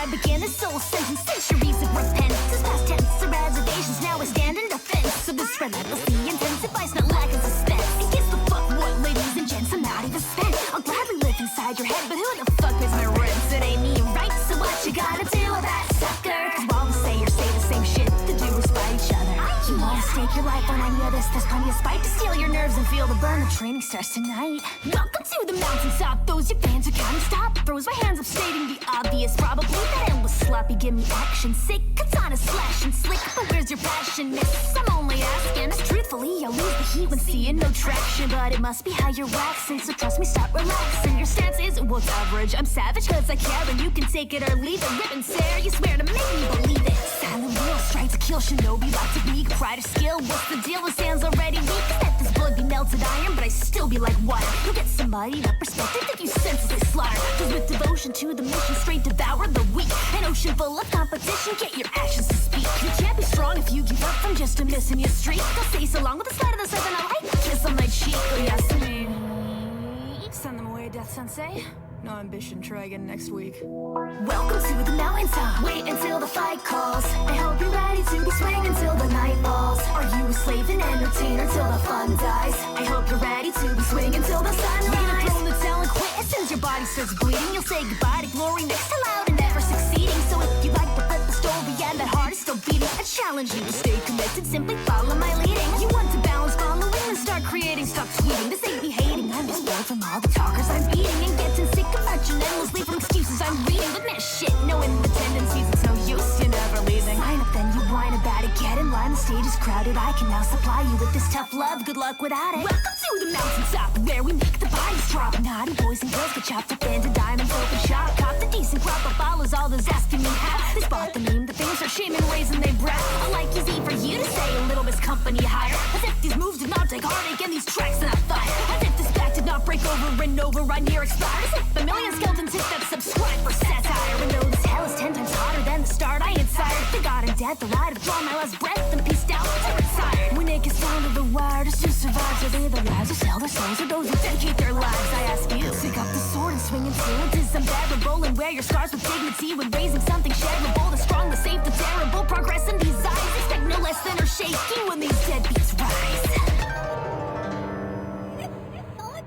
I begin this soul sentence. Centuries of repentance, past tense or reservations. Now I stand in defense. So this relentlessly intensifies, not lack of suspense. And gives the fuck what, ladies and gents, I'm not even spent. I'll gladly live inside your head, but who the fuck pays my rent? It ain't me, right? So what you gotta do with that, sucker? Cause while we say or say the same shit, the doers fight each other. You wanna stake your life on any of this? There's plenty of spite to steal your nerves and feel the burn. The training starts tonight. Welcome to the mountaintop. Those your fans who can't stop. Throws my hands up stating the obvious. Probably that endless sloppy. Give me action. Sick katana slash and slick. But where's your passion, miss? I'm only asking. Truthfully, I'll lose the heat when seeing no traction. But it must be how you're waxing. So trust me, start relaxing. Your stance isn't what's average. I'm savage cause I care. And you can take it or leave it. Rip and tear. You swear to make me believe it. Silent wheel, strike to kill. Shinobi like to weak. Pride or skill. What's the deal? His hands already weak. Let this blood be melted iron. But I still be like water. You'll get somebody up perspective if you senselessly slaughter. Cause with devotion to the mission, straight devour the weak. An ocean full of competition, get your actions to speak. You can't be strong if you give up from just a missing your streak. They'll say so long with a slide of the seven. I like a kiss on my cheek. Oh Yasumi, send them away, Death Sensei. No ambition, try again next week. Welcome to the mountaintop. Wait until the fight calls. I hope you're ready to be swinging until the night falls. Are you a slave and entertainer till the fun dies? I hope you're ready to be swinging until the sunrise. You're prone to tell and quit as soon as your body starts bleeding. You'll say goodbye to glory next to loud and never succeeding. So if you like to flip the story and that heart is still beating, I challenge you to stay committed, simply follow my leading. You want to balance following and start creating, stop tweeting. This ain't me hating, I'm just bored from all the talkers I'm beating and getting sick of marching endlessly from excuses I'm reading. But man, shit, knowing the tendencies, it's no use, you're never leaving. Sign up then, you whine about it, get in line, the stage is crowded. I can now supply you with this tough love, good luck without it. Welcome to the mountaintop, where we make the bodies drop. Naughty boys and girls get chopped up into diamonds, open shop. Cop the decent crop of follows, all those asking me how. They spot the meme, the things are shaming, raising they breath. I like easy for you to say, a little bit company higher. As if these moves did not take heartache and these tracks did not fire. As if this back did not break over and over, right near expired. As if a million skeletons hit that subscribe for satire. And though this hell is 10 times hotter than the start, I ain't sired. The god and death, the light of drawn my last breath and pieced out till it's tired. When it gets down to the wire, just to survive, so they the lives who sell their souls or those who dedicate their lives. I ask you, pick up the sword and swing into it. Is unbearable and wear your scars with dignity when raising something shareable. The strong, the safe, the terrible. Progress in these eyes. Expect no less than or shaking when these deadbeats rise.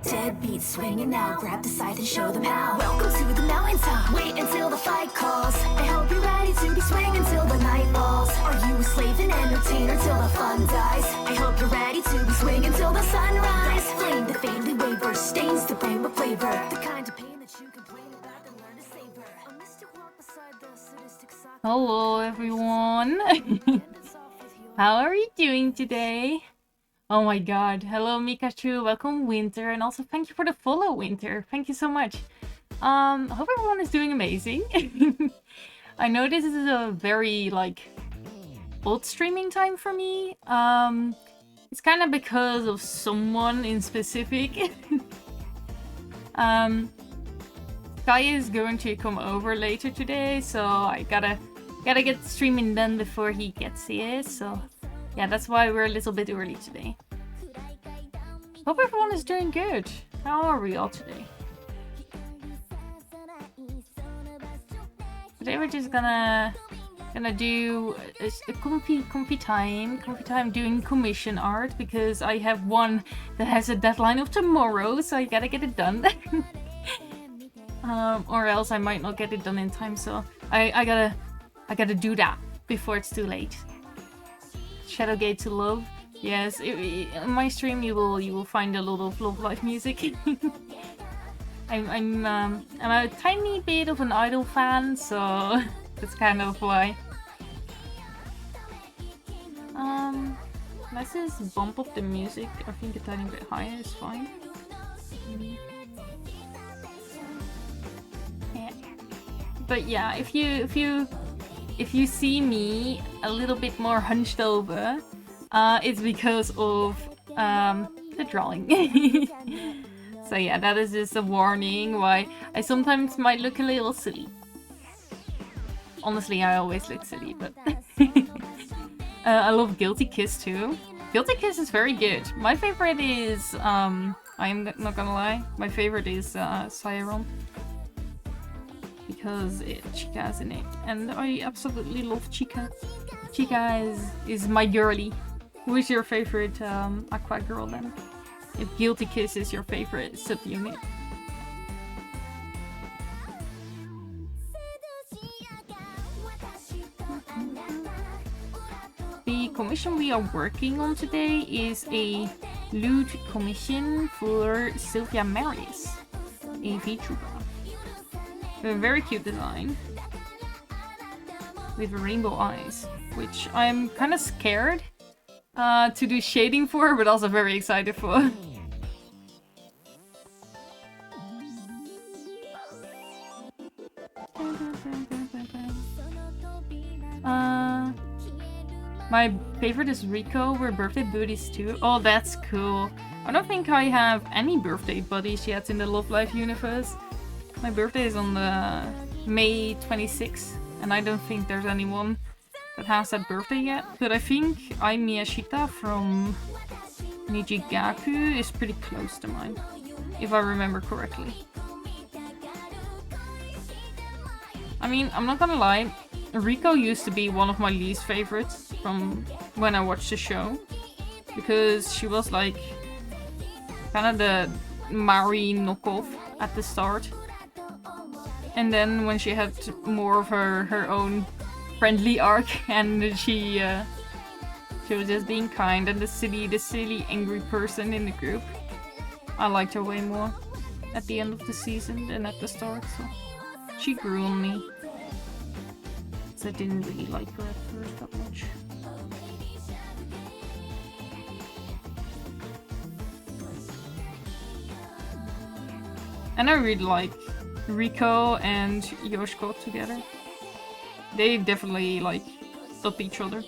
Deadbeats swinging now, grab the scythe and show them how. Welcome to the mountaintop, wait until the fight calls. I hope you're ready to be swinging until the night falls. Are you a slave and entertainer till the fun dies? I hope you're ready to be swinging until the sunrise. Flame that faintly wavers, stains the brain with flavor. The kind of pain that you complain about and learn to savor. A mystic walk beside the sadistic sock. Hello everyone. How are you doing today? Oh my god. Hello Mikachu, welcome Winter, and also thank you for the follow, Winter. Thank you so much. Hope everyone is doing amazing. I know this is a very old streaming time for me. It's kind of because of someone in specific. Sky is going to come over later today, so I gotta get streaming done before he gets here, so yeah, that's why we're a little bit early today. Hope everyone is doing good. How are we all today? Today we're just gonna do a comfy time doing commission art, because I have one that has a deadline of tomorrow, so I gotta get it done. Or else I might not get it done in time, so I gotta do that before it's too late. Shadowgate to love. Yes, in my stream you will find a lot of Love Live music. I'm a tiny bit of an Idol fan, so that's kind of why. Let's just bump up the music. I think a tiny bit higher is fine. Yeah. But yeah, if you see me a little bit more hunched over, it's because of the drawing. So yeah, that is just a warning why I sometimes might look a little silly. Honestly, I always look silly, but I love Guilty Kiss too. Guilty Kiss is very good. My favorite is, I'm not gonna lie, my favorite is Siren. because Chica is in it, and I absolutely love Chica. Chica is my girly. Who is your favorite Aqua girl then? If Guilty Kiss is your favorite subunit. The commission we are working on today is a loot commission for Sylvia Maris, a VTuber. A very cute design with rainbow eyes, which I'm kind of scared to do shading for, but also very excited for. My favorite is Rico. We're birthday buddies too. Oh, that's cool. I don't think I have any birthday buddies yet in the Love Life universe. My birthday is on the May 26th, and I don't think there's anyone that has that birthday yet. But I think Ai Miyashita from Nijigaku is pretty close to mine, if I remember correctly. I mean, I'm not gonna lie, Rico used to be one of my least favorites from when I watched the show, because she was like kind of the Mari knockoff at the start. And then when she had more of her own friendly arc, and she was just being kind and the silly angry person in the group, I liked her way more at the end of the season than at the start. So she grew on me. So I didn't really like her at first that much. And I really like Rico and Yoshiko together. They definitely like stop each other.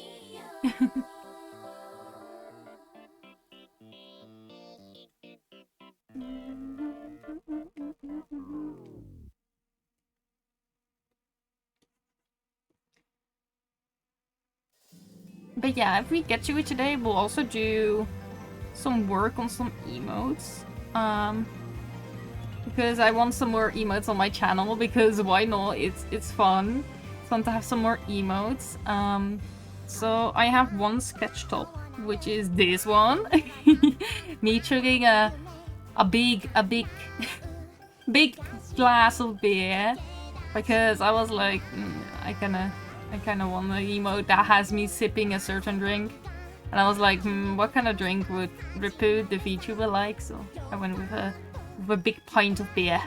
But yeah, if we get to it today, we'll also do some work on some emotes. Because I want some more emotes on my channel, because why not? It's fun. It's fun to have some more emotes. So I have one sketch top, which is this one. Me chugging a big big glass of beer, because I was like, I kind of want an emote that has me sipping a certain drink. And I was like, what kind of drink would Ripu, the VTuber, like? So I went with a big pint of beer.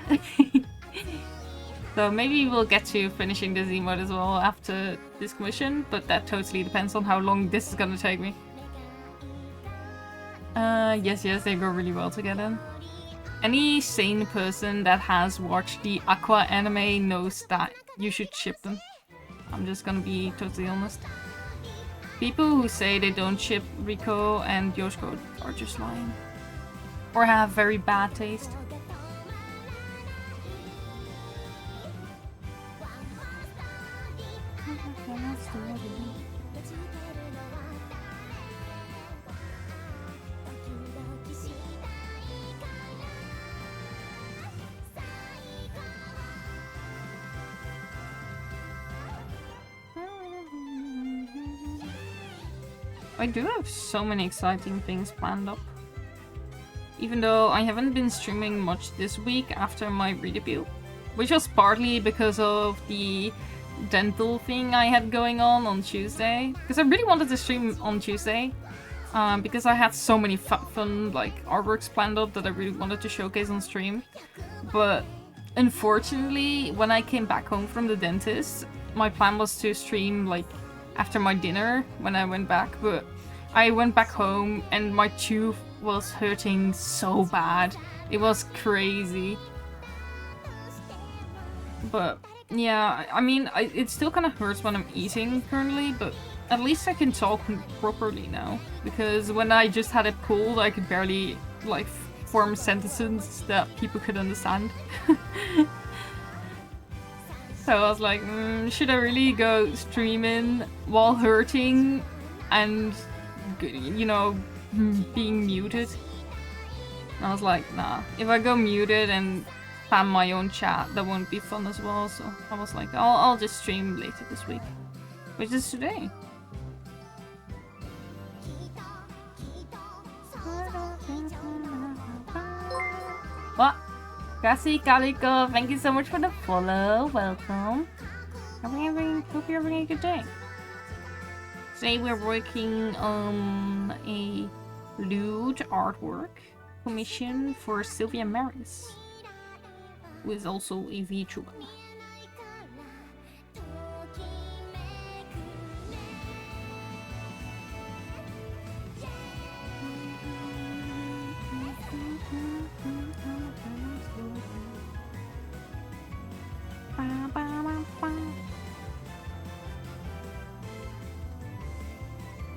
So maybe we'll get to finishing this emote as well after this commission, but that totally depends on how long this is gonna take me. Yes, they go really well together. Any sane person that has watched the Aqua anime knows that you should ship them. I'm just gonna be totally honest. People who say they don't ship Rico and Yoshiko are just lying. Or have very bad taste. I do have so many exciting things planned up. Even though I haven't been streaming much this week after my re-debut, which was partly because of the dental thing I had going on Tuesday. Because I really wanted to stream on Tuesday, because I had so many fun like artworks planned up that I really wanted to showcase on stream. But unfortunately, when I came back home from the dentist, my plan was to stream like after my dinner when I went back, but I went back home and my tooth was hurting so bad. It was crazy. But yeah, I mean, it still kind of hurts when I'm eating currently, but at least I can talk properly now. Because when I just had it pulled, I could barely like form sentences that people could understand. So I was like, should I really go streaming while hurting and, you know, being muted? And I was like, nah. If I go muted and spam my own chat. That won't be fun as well. So I was like, I'll just stream later this week, which is today. What? Grassy Calico, thank you so much for the follow. Welcome. Hope you're having a good day. Today we're working on a lewd artwork commission for Sylvia Maris, who is also a VTuber.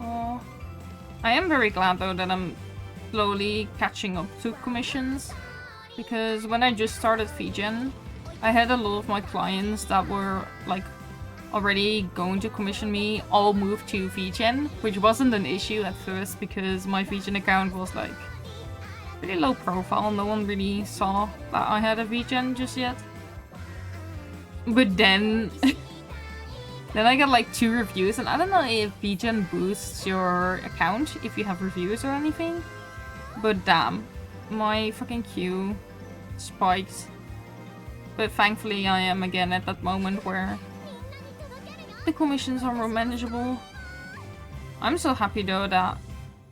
Oh, I am very glad though that I'm slowly catching up to commissions, because when I just started VGen, I had a lot of my clients that were like already going to commission me all move to VGen, which wasn't an issue at first because my VGen account was like pretty low profile. No one really saw that I had a VGen just yet. But then then I got like 2 reviews, and I don't know if VGen boosts your account if you have reviews or anything. But damn, my fucking queue spiked. But thankfully I am again at that moment where the commissions are more manageable. I'm so happy though that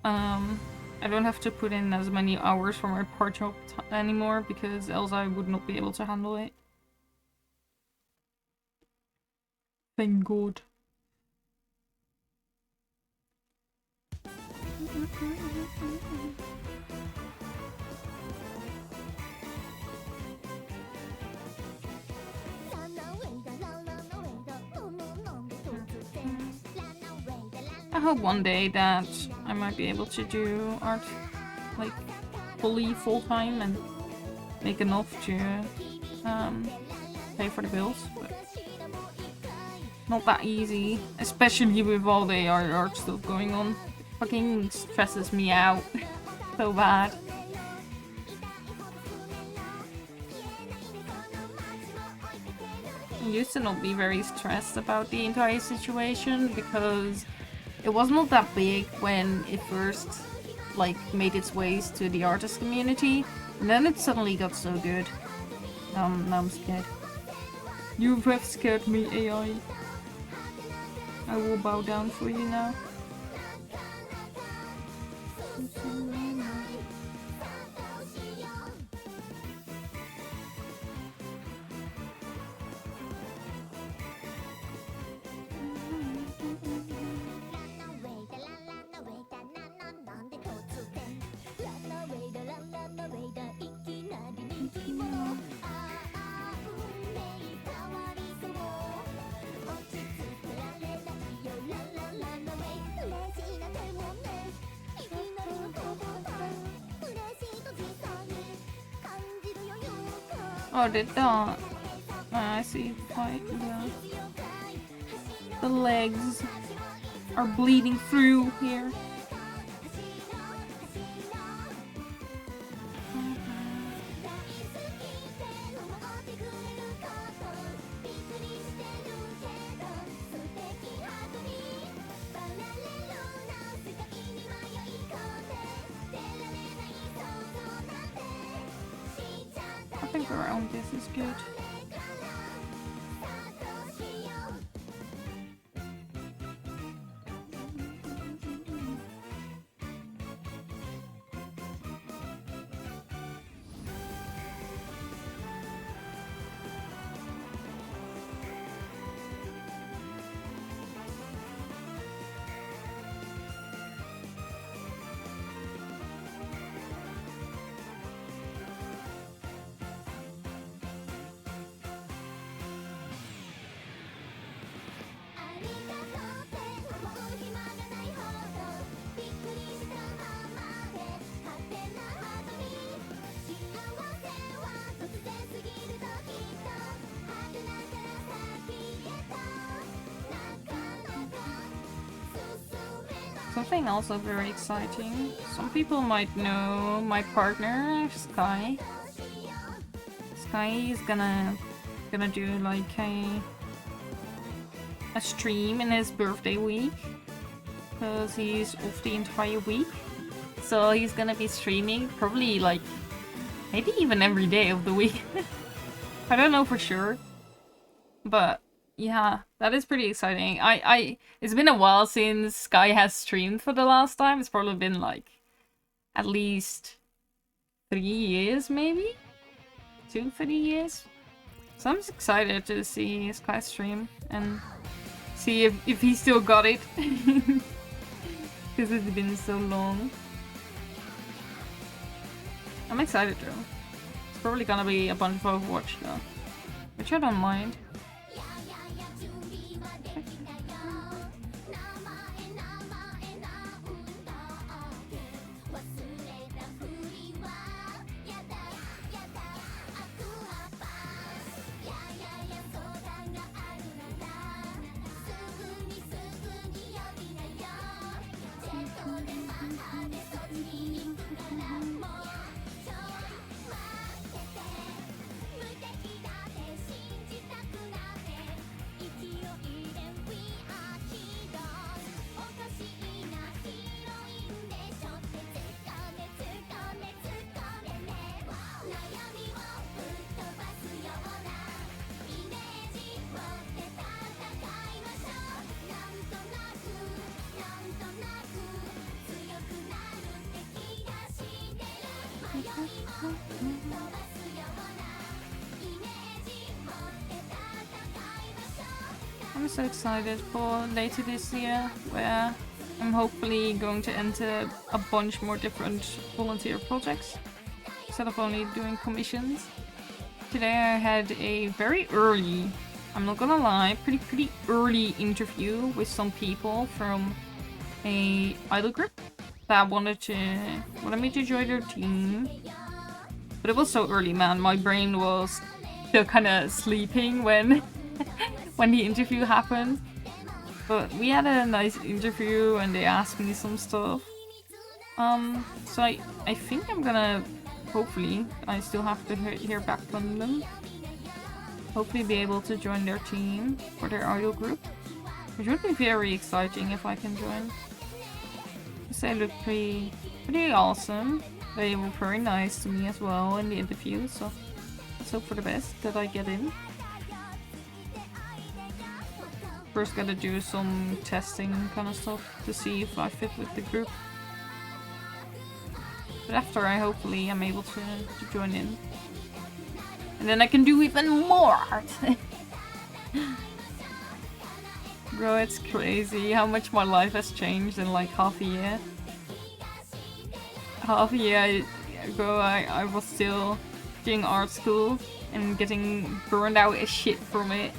I don't have to put in as many hours for my part job anymore, because else I would not be able to handle it. Thank God. I hope one day that I might be able to do art like fully full-time and make enough to pay for the bills, but not that easy, especially with all the art stuff going on. Fucking stresses me out so bad. I used to not be very stressed about the entire situation because it was not that big when it first like made its ways to the artist community, and then it suddenly got so good. Now I'm scared. You have scared me, AI. I will bow down for you now. Oh, they don't. I see. Quite the legs are bleeding through here. I think around this is good. Something also very exciting. Some people might know my partner, Sky. Sky is gonna do like a stream in his birthday week, because he's off the entire week. So he's gonna be streaming probably like maybe even every day of the week. I don't know for sure, but yeah, that is pretty exciting. It's been a while since Sky has streamed for the last time. It's probably been like at least 3 years, maybe 2-3 years. So I'm just excited to see Sky stream and see if he still got it. Because it's been so long. I'm excited though. It's probably gonna be a bunch of Overwatch though, which I don't mind. I'm so excited for later this year, where I'm hopefully going to enter a bunch more different volunteer projects, instead of only doing commissions. Today I had a very early, I'm not gonna lie, pretty early interview with some people from a idol group that wanted me to join their team. But it was so early, man. My brain was still kind of sleeping when when the interview happened. But we had a nice interview and they asked me some stuff. So I think I'm gonna, hopefully, I still have to hear back from them. Hopefully be able to join their team for their idol group. Which would be very exciting if I can join. Because they look pretty awesome. They were very nice to me as well in the interview, so let's hope for the best that I get in. First gotta do some testing kind of stuff to see if I fit with the group. But after I hopefully am able to join in. And then I can do even more! Bro, it's crazy how much my life has changed in like half a year. Half a year ago I was still doing art school and getting burned out as shit from it.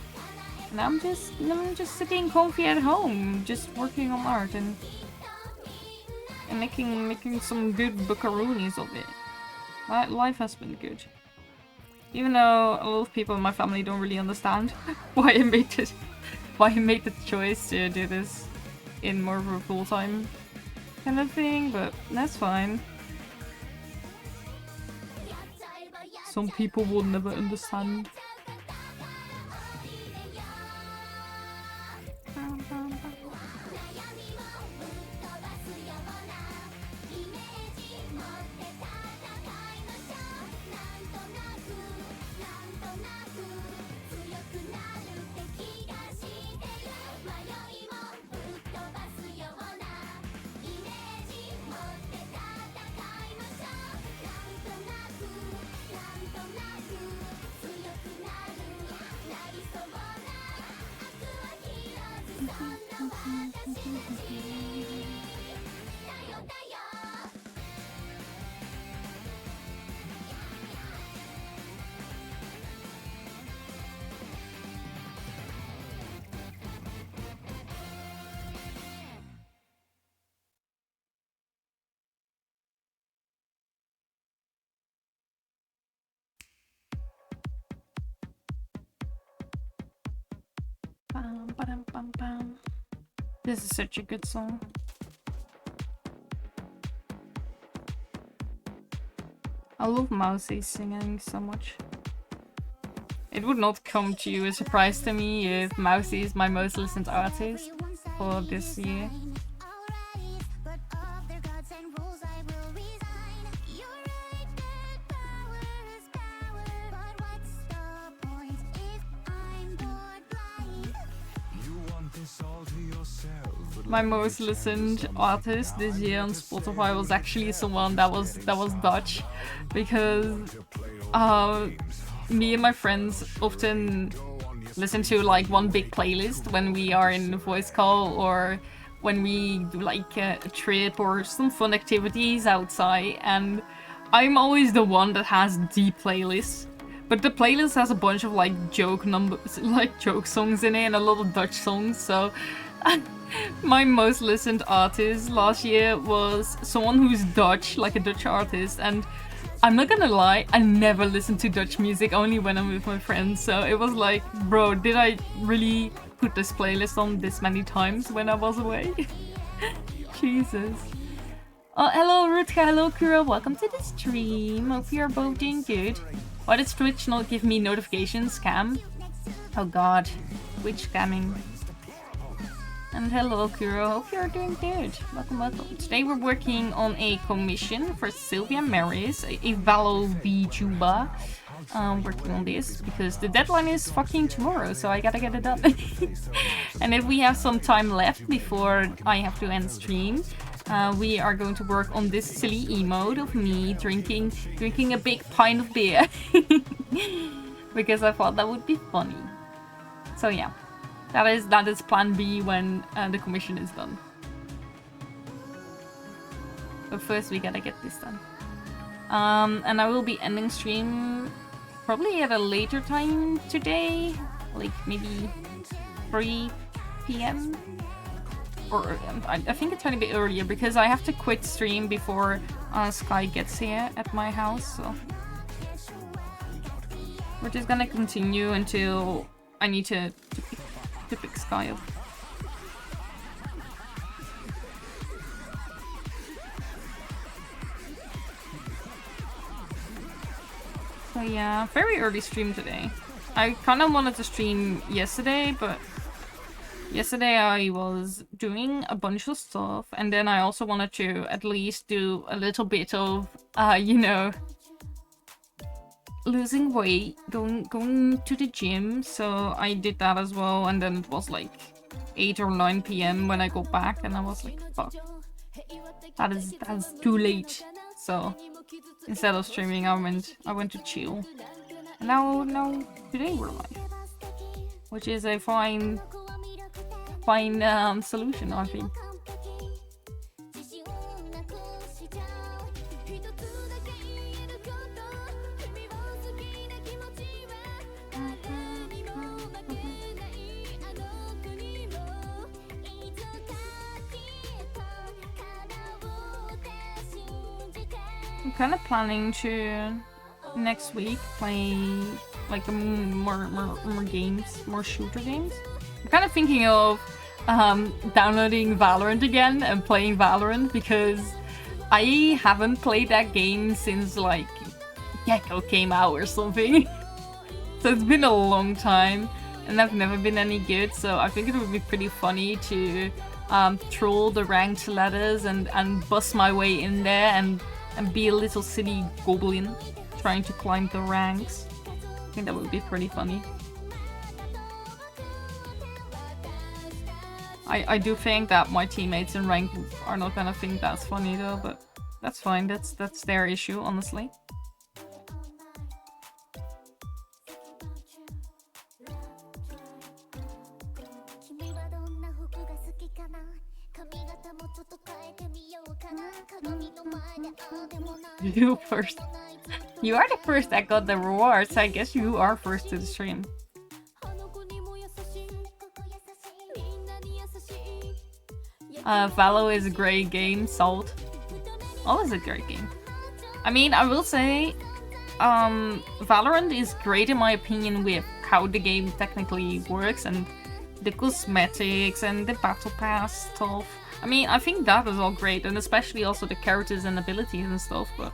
And I'm just sitting comfy at home, just working on art and making some good buckaroonies of it. Life has been good. Even though a lot of people in my family don't really understand why I made the choice to do this in more of a full-time kind of thing, but that's fine. Some people will never understand. This is such a good song. I love Mousy singing so much. It would not come to a surprise to me if Mousy is my most listened artist for this year. My most listened artist this year on Spotify was actually someone that was Dutch, because me and my friends often listen to like one big playlist when we are in a voice call or when we do like a trip or some fun activities outside, and I'm always the one that has the playlist. But the playlist has a bunch of like joke songs in it and a lot of Dutch songs, so my most listened artist last year was someone who's Dutch, like a Dutch artist, and I'm not gonna lie, I never listen to Dutch music, only when I'm with my friends, so it was like, bro, did I really put this playlist on this many times when I was away? Jesus. Oh, hello Rutka, hello Kura, welcome to the stream. Hope you're both doing good. Why does Twitch not give me notifications? Scam? Oh god, Twitch scamming. And hello Kuro, hope you're doing good. Welcome, welcome. Today we're working on a commission for Sylvia Maris, a Valo VTuber. Working on this because the deadline is fucking tomorrow, so I gotta get it done. And if we have some time left before I have to end stream, we are going to work on this silly emote of me drinking a big pint of beer. Because I thought that would be funny. So yeah. That is plan B when the commission is done. But first we gotta get this done. And I will be ending stream probably at a later time today, like maybe 3 p.m. Or I think a tiny bit earlier because I have to quit stream before Sky gets here at my house. So we're just gonna continue until I need to pick Sky up. So yeah, very early stream today. I kind of wanted to stream yesterday, but yesterday I was doing a bunch of stuff, and then I also wanted to at least do a little bit of, you know, losing weight, going to the gym, so I did that as well, and then it was like 8 or 9 p.m. when I got back, and I was like, fuck, that's too late. So instead of streaming, I went to chill, and now today we're live, which is a fine solution, I think. I'm kind of planning to next week play like more games, more shooter games. I'm kind of thinking of downloading Valorant again and playing Valorant because I haven't played that game since like Gecko came out or something. So it's been a long time and I've never been any good, so I think it would be pretty funny to troll the ranked ladders and bust my way in there and be a little silly goblin trying to climb the ranks. I think that would be pretty funny. I do think that my teammates in rank are not gonna think that's funny though, but that's fine. That's their issue, honestly. You first. You are the first that got the rewards. I guess you are first to the stream. Valo is a great game. Salt. Always a great game. I mean, I will say, Valorant is great in my opinion with how the game technically works and the cosmetics and the battle pass stuff. I mean, I think that is all great, and especially also the characters and abilities and stuff, but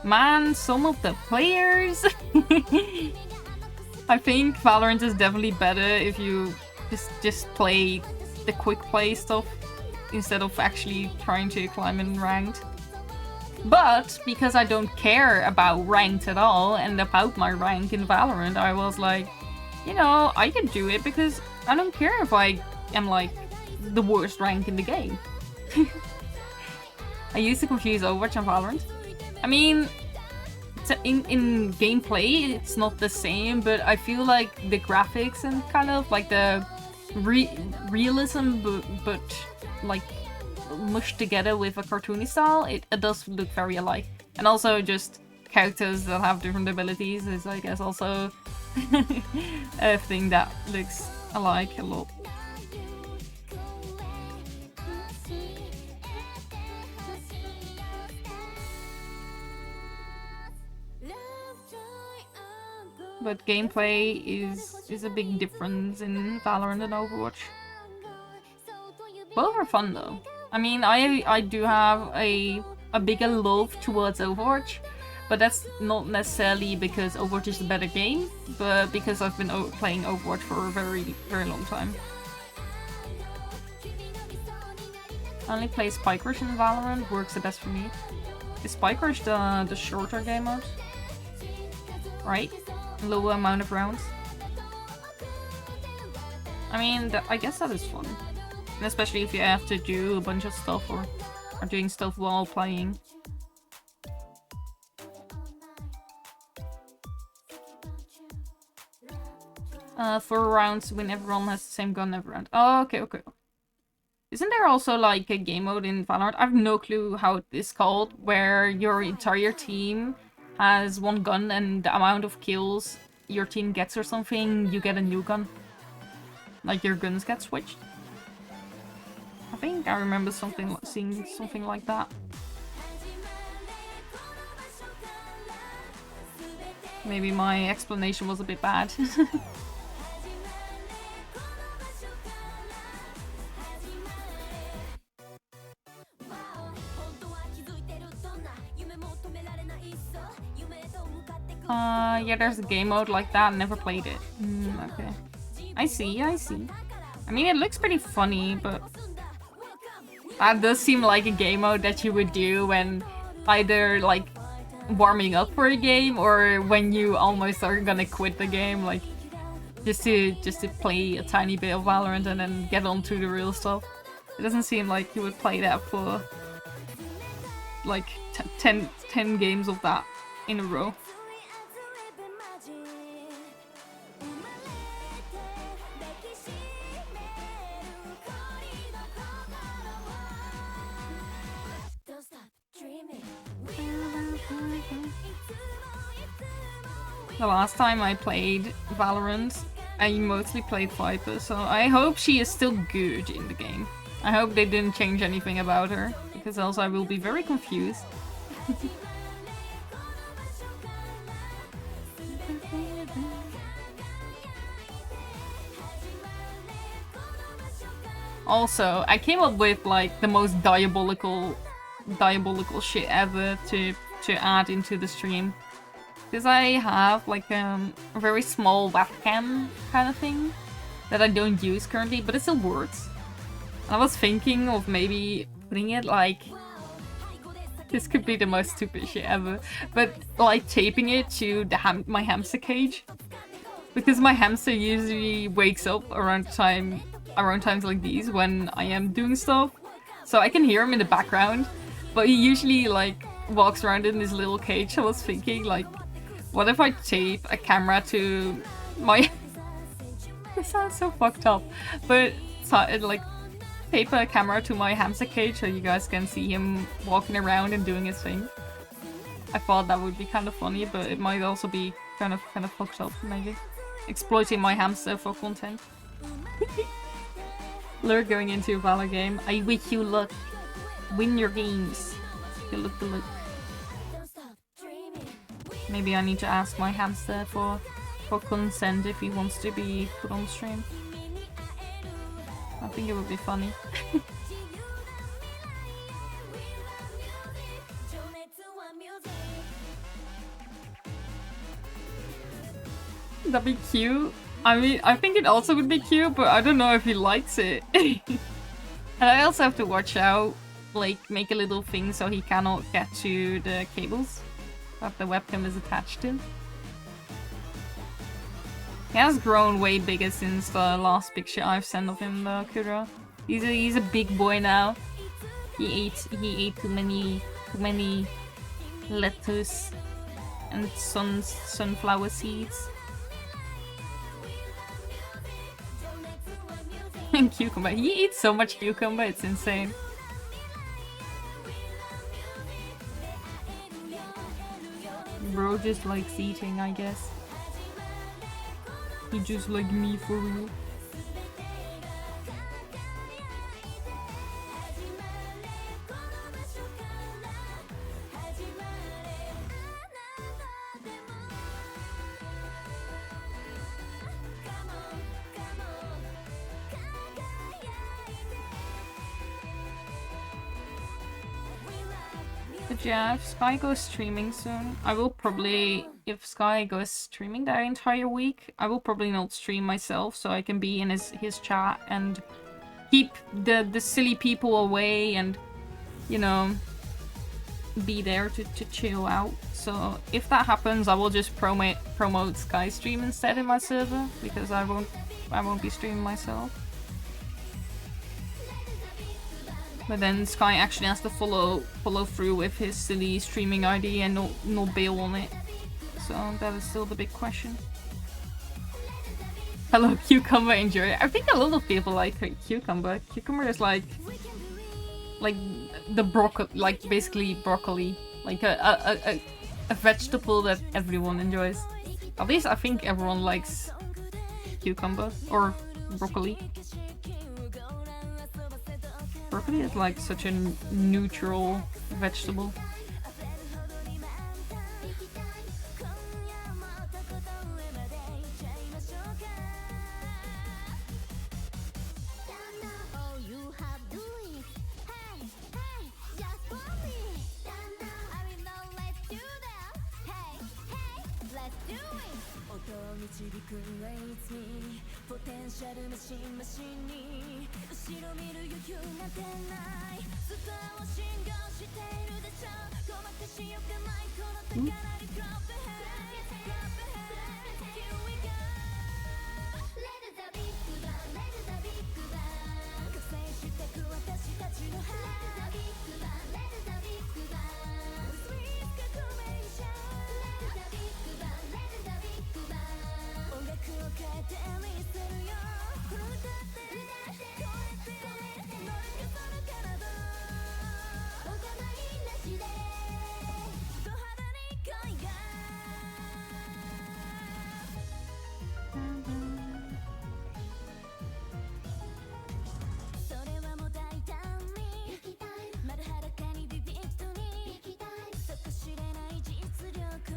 man, some of the players I think Valorant is definitely better if you just play the quick play stuff instead of actually trying to climb in ranked. But because I don't care about ranked at all and about my rank in Valorant, I was like, you know, I can do it because I don't care if I am like the worst rank in the game. I used to confuse Overwatch and Valorant. I mean, in gameplay, it's not the same, but I feel like the graphics and kind of like the realism, but like mushed together with a cartoony style, it does look very alike. And also just characters that have different abilities is, I guess, also a thing that looks alike a lot. But gameplay is a big difference in Valorant and Overwatch. Both are fun though. I mean, I do have a bigger love towards Overwatch, but that's not necessarily because Overwatch is a better game, but because I've been playing Overwatch for a very, very long time. I only play Spike Rush in Valorant, works the best for me. Is Spike Rush the shorter game mode? Right? Lower amount of rounds. I mean, I guess that is fun. And especially if you have to do a bunch of stuff or are doing stuff while playing. For rounds when everyone has the same gun every round. Oh, okay, okay. Isn't there also like a game mode in Valorant? I have no clue how it is called, where your entire team has one gun and the amount of kills your team gets or something, you get a new gun. Like your guns get switched. I think I remember seeing something like that. Maybe my explanation was a bit bad. Yeah, there's a game mode like that. Never played it. Okay. I see. I mean, it looks pretty funny, but that does seem like a game mode that you would do when either like warming up for a game or when you almost are gonna quit the game, like just to play a tiny bit of Valorant and then get on to the real stuff. It doesn't seem like you would play that for like 10 games of that in a row. The last time I played Valorant, I mostly played Viper, so I hope she is still good in the game. I hope they didn't change anything about her, because else I will be very confused. Also, I came up with like the most diabolical shit ever to add into the stream. Because I have like a very small webcam kind of thing that I don't use currently, but it still works. And I was thinking of maybe putting it like... This could be the most stupid shit ever. But like taping it to the my hamster cage. Because my hamster usually wakes up around times like these when I am doing stuff. So I can hear him in the background. But he usually like walks around in this little cage. I was thinking like, what if I tape a camera to my... This sounds so fucked up. But like tape a camera to my hamster cage so you guys can see him walking around and doing his thing. I thought that would be kind of funny, but it might also be kind of fucked up, maybe. Exploiting my hamster for content. Lure going into a Valor game. I wish you luck. Win your games. Good luck, good luck. Maybe I need to ask my hamster for consent if he wants to be put on stream. I think it would be funny. That'd be cute. I mean, I think it also would be cute, but I don't know if he likes it. And I also have to watch out, like, make a little thing so he cannot get to the cables that the webcam is attached to. He has grown way bigger since the last picture I've sent of him, though, Kura. He's a big boy now. He ate too many lettuce and sunflower seeds. And cucumber. He eats so much cucumber, it's insane. Bro just likes eating, I guess. He just like me for real. But yeah, if Sky goes streaming soon, I will probably, if Sky goes streaming that entire week, I will probably not stream myself so I can be in his chat and keep the silly people away and, you know, be there to chill out. So if that happens, I will just promote Sky stream instead in my server because I won't be streaming myself. But then Sky actually has to follow through with his silly streaming ID and not bail on it. So that is still the big question. Hello, cucumber, enjoy it. I think a lot of people like cucumber. Cucumber is like the broccoli, like basically broccoli, like a vegetable that everyone enjoys. At least I think everyone likes cucumber or broccoli. Broccoli is like such a neutral vegetable.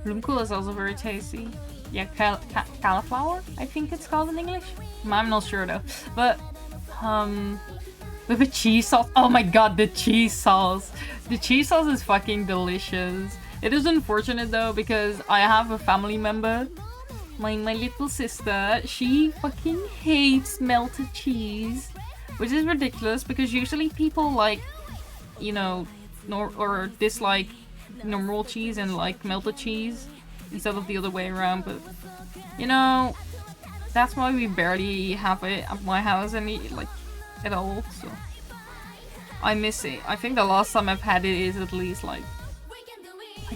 Bloomcool is also very tasty. Yeah, cauliflower, I think it's called in English. I'm not sure though. But, with a cheese sauce. Oh my god, the cheese sauce. The cheese sauce is fucking delicious. It is unfortunate though, because I have a family member, my little sister, she fucking hates melted cheese. Which is ridiculous, because usually people like, you know, or dislike normal cheese and like melted cheese instead of the other way around, but you know, that's why we barely have it at my house like at all, so I miss it. I think the last time I've had it is at least like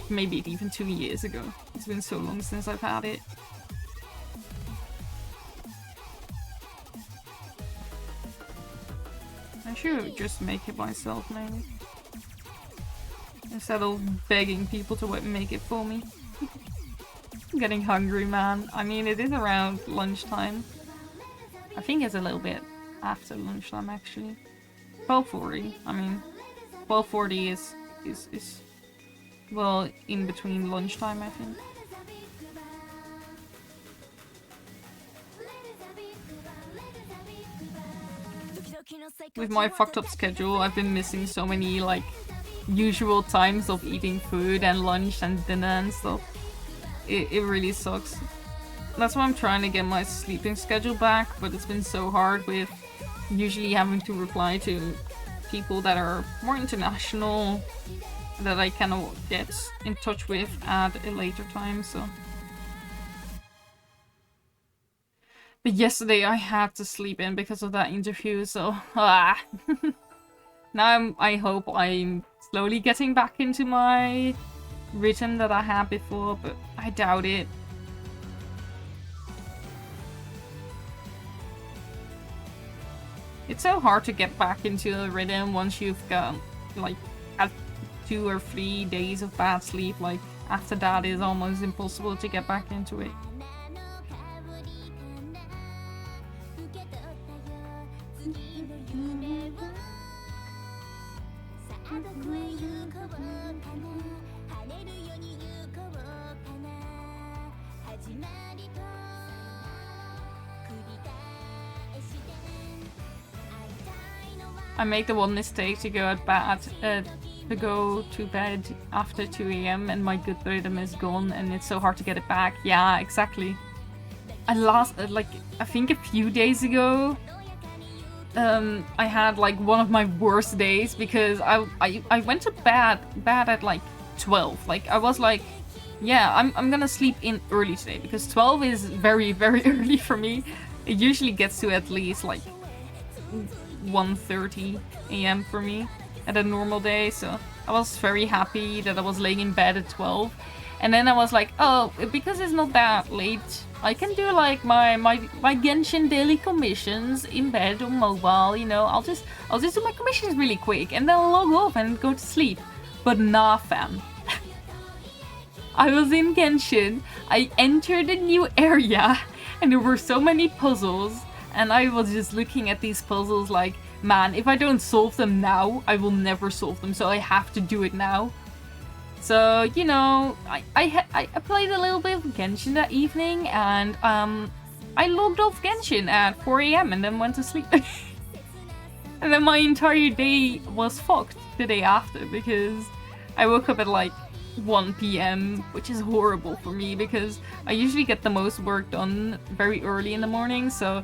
maybe even 2 years ago. It's been so long since I've had it. I should just make it myself maybe. Instead of begging people to make it for me. I'm getting hungry, man. I mean, it is around lunchtime. I think it's a little bit after lunchtime, actually. 12:40. I mean, 12:40 is well in between lunchtime, I think. With my fucked up schedule, I've been missing so many like usual times of eating food and lunch and dinner and stuff. It really sucks. That's why I'm trying to get my sleeping schedule back, but it's been so hard with usually having to reply to people that are more international that I cannot get in touch with at a later time, so. But yesterday I had to sleep in because of that interview, so now I hope I'm slowly getting back into my rhythm that I had before, but I doubt it. It's so hard to get back into a rhythm once you've got, like, had 2 or 3 days of bad sleep. Like, after that it's almost impossible to get back into it. I make the one mistake to go to bed after 2 a.m. and my good rhythm is gone and it's so hard to get it back. Yeah, exactly. I think a few days ago, I had like one of my worst days because I went to bed at like 12. Like I was like, yeah, I'm gonna sleep in early today because 12 is very, very early for me. It usually gets to at least like 1:30 a.m. for me at a normal day, so I was very happy that I was laying in bed at 12. And then I was like, oh, because it's not that late, I can do like my Genshin daily commissions in bed on mobile, you know. I'll just do my commissions really quick and then I'll log off and go to sleep. But nah, fam. I was in Genshin, I entered a new area and there were so many puzzles and I was just looking at these puzzles like, man, if I don't solve them now, I will never solve them, so I have to do it now. So, you know, I played a little bit of Genshin that evening, and I logged off Genshin at 4 a.m. and then went to sleep. And then my entire day was fucked the day after, because I woke up at like 1 p.m, which is horrible for me, because I usually get the most work done very early in the morning, so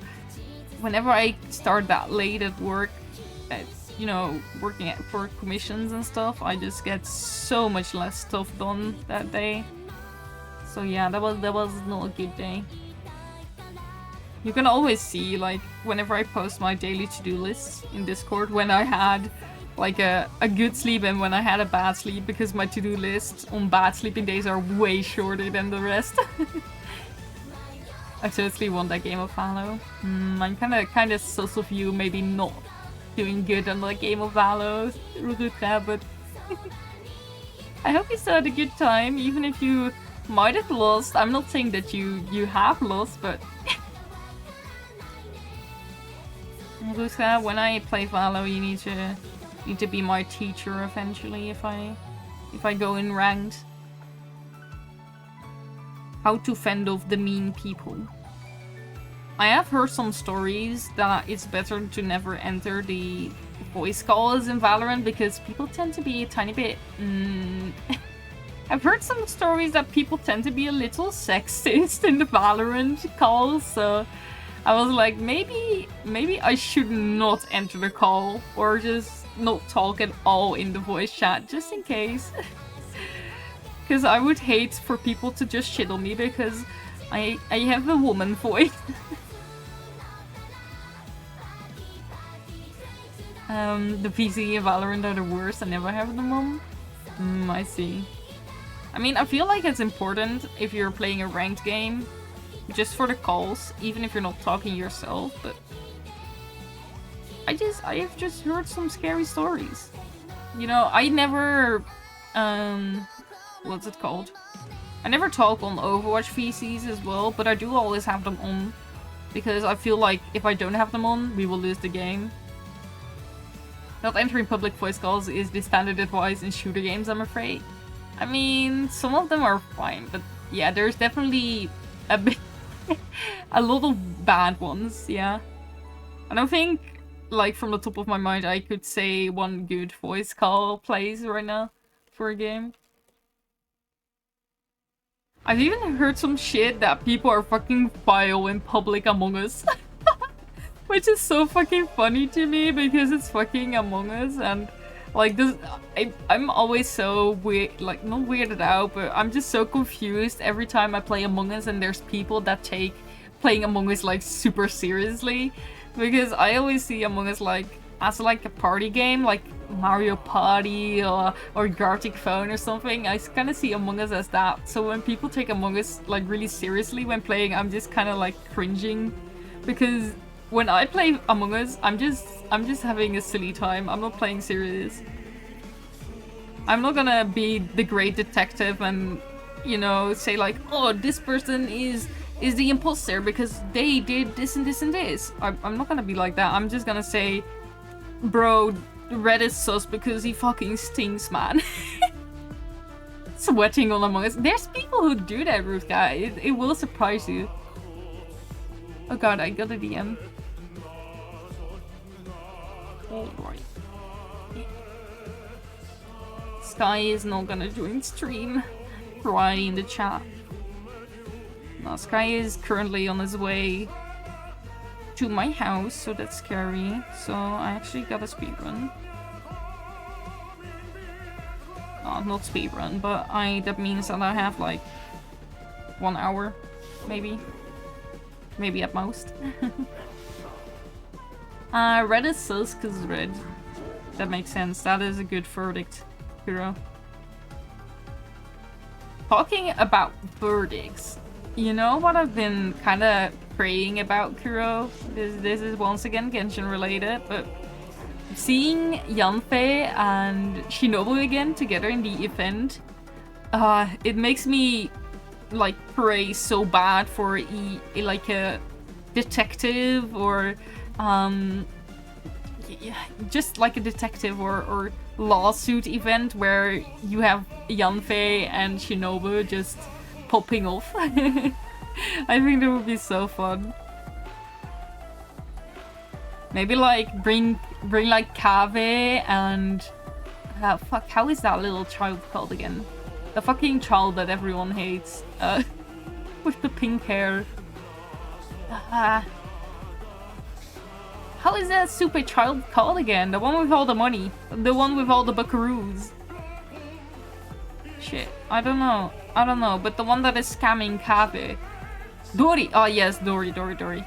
whenever I start that late at work, you know, working for commissions and stuff, I just get so much less stuff done that day. So yeah, that was not a good day. You can always see, like, whenever I post my daily to-do lists in Discord, when I had like a good sleep and when I had a bad sleep, because my to-do lists on bad sleeping days are way shorter than the rest. I totally want that game of Valo. I'm kind of sus of you maybe not doing good on the game of Valo, Ruruka, but I hope you still had a good time, even if you might have lost. I'm not saying that you have lost, but Ruruka, when I play Valo, you need to be my teacher eventually if I go in ranked. How to fend off the mean people. I have heard some stories that it's better to never enter the voice calls in Valorant because people tend to be a tiny bit... I've heard some stories that people tend to be a little sexist in the Valorant calls, so I was like, maybe I should not enter the call or just not talk at all in the voice chat, just in case. Because I would hate for people to just shit on me because I have a woman voice. The PC and Valorant are the worst. I never have them on. I see. I mean, I feel like it's important if you're playing a ranked game, just for the calls, even if you're not talking yourself, but I have just heard some scary stories. You know, I never, what's it called? I never talk on Overwatch VCs as well, but I do always have them on, because I feel like if I don't have them on, we will lose the game. Not entering public voice calls is the standard advice in shooter games, I'm afraid. I mean, some of them are fine, but yeah, there's definitely a bit, a lot of bad ones, yeah. I don't think, like, from the top of my mind, I could say one good voice call plays right now for a game. I've even heard some shit that people are fucking vile in public Among Us. Which is so fucking funny to me because it's fucking Among Us and like this I'm always so weird, like not weirded out, but I'm just so confused every time I play Among Us and there's people that take playing Among Us like super seriously, because I always see Among Us like as like a party game, like Mario Party or Gartic Phone or something. I kind of see Among Us as that. So when people take Among Us like really seriously when playing, I'm just kind of like cringing, because when I play Among Us, I'm just having a silly time. I'm not playing serious. I'm not gonna be the great detective and, you know, say like, oh, this person is the imposter because they did this and this and this. I'm not gonna be like that. I'm just gonna say, bro, Red is sus because he fucking stinks, man. Sweating on Among Us. There's people who do that, Ruth guy. It will surprise you. Oh god, I got a DM. Alright. Sky is not gonna join stream. Right in the chat. No, Sky is currently on his way to my house, so that's scary. So I actually got a speedrun. Not speedrun, but that means that I have like 1 hour, maybe. Maybe at most. Red is sus because red. That makes sense. That is a good verdict, Kuro. Talking about verdicts, you know what I've been kind of praying about, Kuro? This is once again Genshin related, but seeing Yanfei and Shinobu again together in the event, it makes me like pray so bad for like a detective or just like a detective or lawsuit event where you have Yanfei and Shinobu just popping off. I think that would be so fun. Maybe like bring like Kave and fuck, how is that little child called again? The fucking child that everyone hates, with the pink hair. How is that super child called again? The one with all the money. The one with all the buckaroos. Shit, I don't know. But the one that is scamming Kave. Dori! Oh yes, Dori.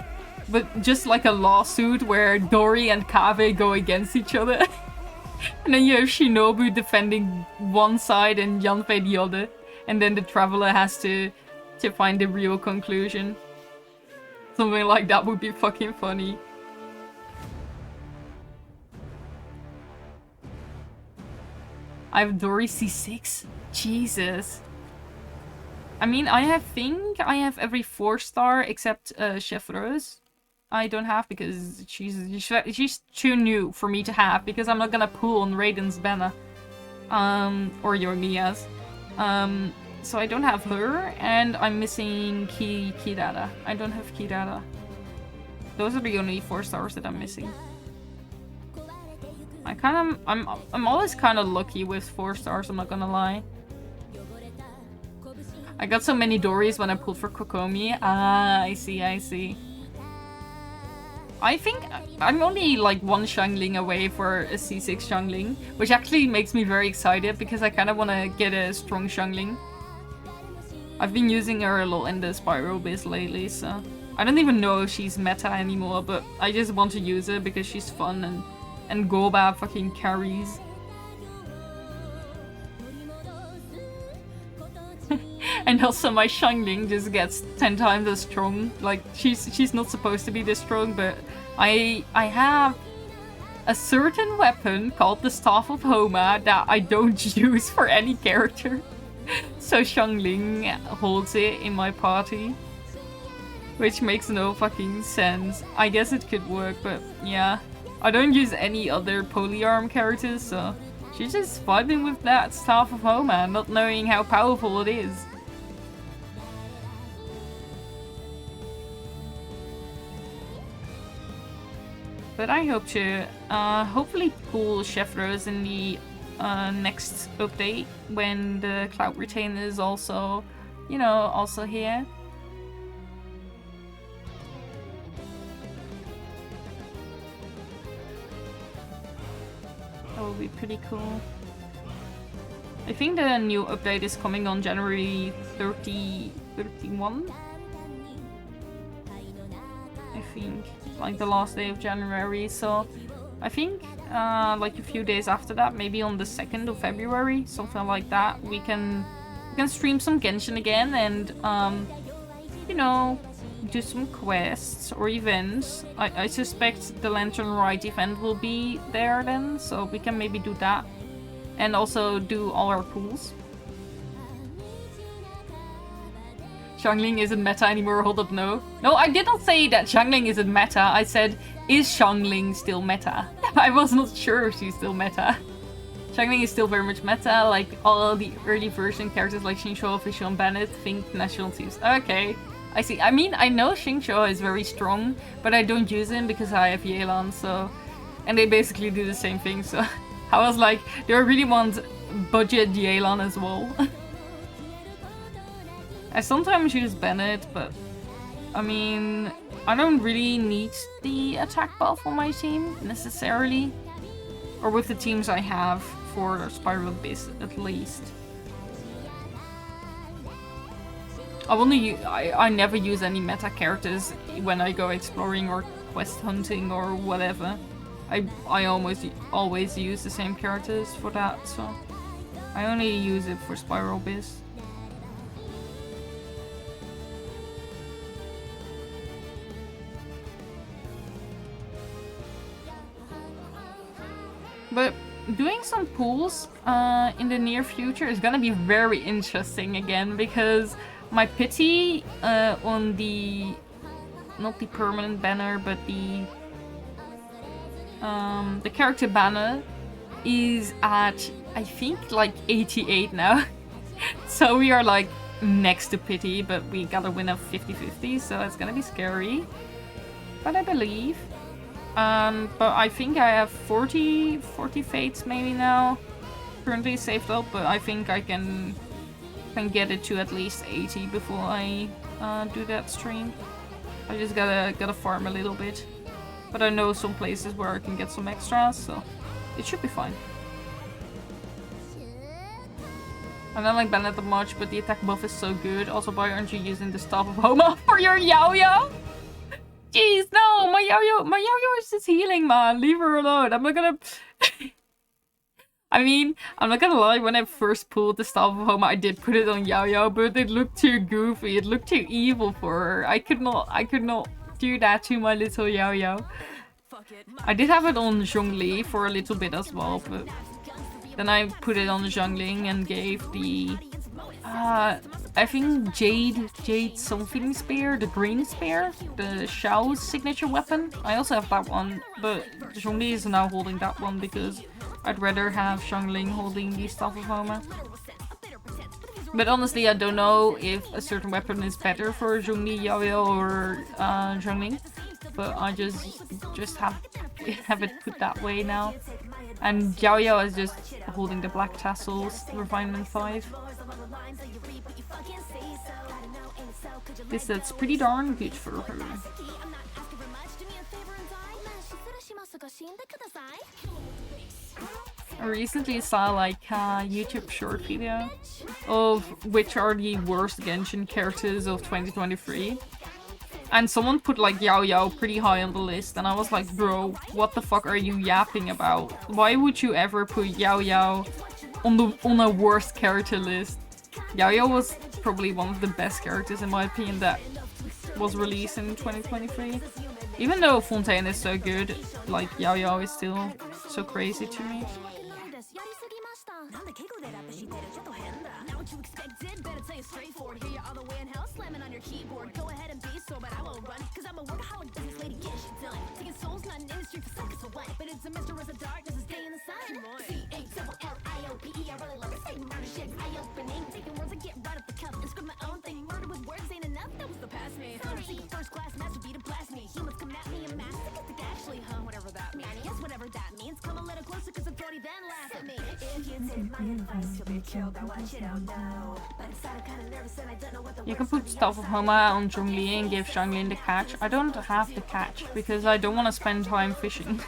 But just like a lawsuit where Dori and Kave go against each other. And then you have Shinobu defending one side and Yanfei the other. And then the traveler has to find the real conclusion. Something like that would be fucking funny. I have Dory C6? Jesus. I mean, I think I have every 4-star except Chef Rose. I don't have because she's too new for me to have, because I'm not gonna pull on Raiden's banner. Or Yormiya's. So I don't have her, and I'm missing Kirara. I don't have Kirara. Those are the only 4 stars that I'm missing. I'm always kind of lucky with 4 stars, I'm not gonna lie. I got so many Dories when I pulled for Kokomi. Ah, I see. I think I'm only like 1 Xiangling away for a C6 Xiangling, which actually makes me very excited because I kind of want to get a strong Xiangling. I've been using her a lot in the Spiral Biz lately, so I don't even know if she's meta anymore, but I just want to use her because she's fun and Goba fucking carries. And also my Xiangling just gets 10 times as strong. Like, she's not supposed to be this strong, but I have a certain weapon called the Staff of Homa that I don't use for any character. So Xiangling holds it in my party. Which makes no fucking sense. I guess it could work, but yeah. I don't use any other polyarm characters, so she's just vibing with that Staff of Homa, not knowing how powerful it is. But I hope to hopefully pull Chef Rose in the next update when the Cloud Retainer is also you know, also here. That would be pretty cool. I think the new update is coming on January 31. I think, like the last day of January. So I think like a few days after that, maybe on the 2nd of February, something like that, we can stream some Genshin again and you know, do some quests or events. I suspect the Lantern Rite event will be there then, so we can maybe do that. And also do all our pools. Xiangling isn't meta anymore, hold up, no. No, I did not say that Xiangling isn't meta. I said, is Xiangling still meta? I was not sure if she's still meta. Xiangling is still very much meta, like all the early version characters like Xingqiu, Official, and Bennett think national teams. Okay, I see. I mean, I know Xingqiu is very strong, but I don't use him because I have Yelan, so... And they basically do the same thing, so... I was like, do I really want budget Yelan as well? I sometimes use Bennett, but... I mean... I don't really need the attack buff on my team, necessarily. Or with the teams I have for Spiral Abyss, at least. I never use any meta characters when I go exploring or quest hunting or whatever. I almost always use the same characters for that, so I only use it for Spiral Abyss. But doing some pools in the near future is gonna be very interesting again, because my pity on the, not the permanent banner, but the character banner is at, I think, like 88 now. So we are like next to pity, but we got a win of 50-50, so it's gonna be scary. But I believe. But I think I have 40 fates maybe now. Currently saved up, but I think I can get it to at least 80 before I do that stream. I just gotta farm a little bit. But I know some places where I can get some extras, so it should be fine. I don't like Bennett that much, but the attack buff is so good. Also, why aren't you using the Staff of Homa for your Yao-Yao? Jeez, no, my Yao-Yao is just healing, man. Leave her alone. I'm not gonna... I mean, I'm not gonna lie, when I first pulled the Staff of Homa, I did put it on Yao-Yao, but it looked too goofy. It looked too evil for her. I could not do that to my little Yao-Yao. I did have it on Zhongli for a little bit as well, but then I put it on Zhongling and gave the I think Jade something spear, the green spear, the Xiao's signature weapon. I also have that one, but Zhongli is now holding that one because I'd rather have Xiangling holding the Staff of Homa. But honestly, I don't know if a certain weapon is better for Zhongli, Yao-Yao, or Zhongling. But I just have it put that way now. And Yao-Yao is just holding the Black Tassels, Refinement 5. That's pretty darn good for her. I recently saw like a YouTube short video of which are the worst Genshin characters of 2023. And someone put like Yao-Yao pretty high on the list, and I was like, bro, what the fuck are you yapping about? Why would you ever put Yao-Yao on a worst character list? Yao-Yao was probably one of the best characters in my opinion that was released in 2023. Even though Fontaine is so good, like Yao-Yao is still so crazy to me. You can put stuff of Homa on Zhongli and give Zhonglin the catch. I don't have the catch because I don't want to spend time fishing.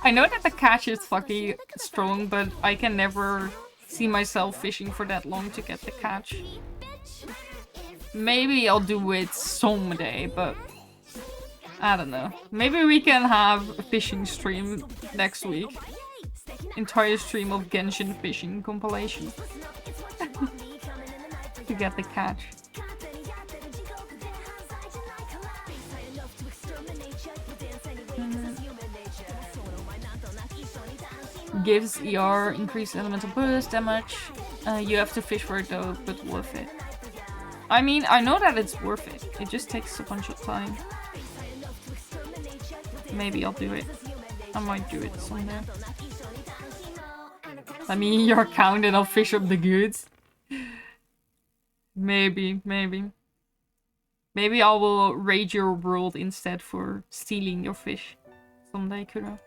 I know that the catch is fucking strong, but I can never see myself fishing for that long to get the catch. Maybe I'll do it someday, but I don't know. Maybe we can have a fishing stream next week. Entire stream of Genshin fishing compilation. To get the catch. Gives ER increased elemental burst damage. You have to fish for it though, but worth it. I mean, I know that it's worth it. It just takes a bunch of time. Maybe I'll do it. I might do it someday. Let me in your account and I'll fish up the goods. Maybe. Maybe I will raid your world instead for stealing your fish. Someday, Kuro.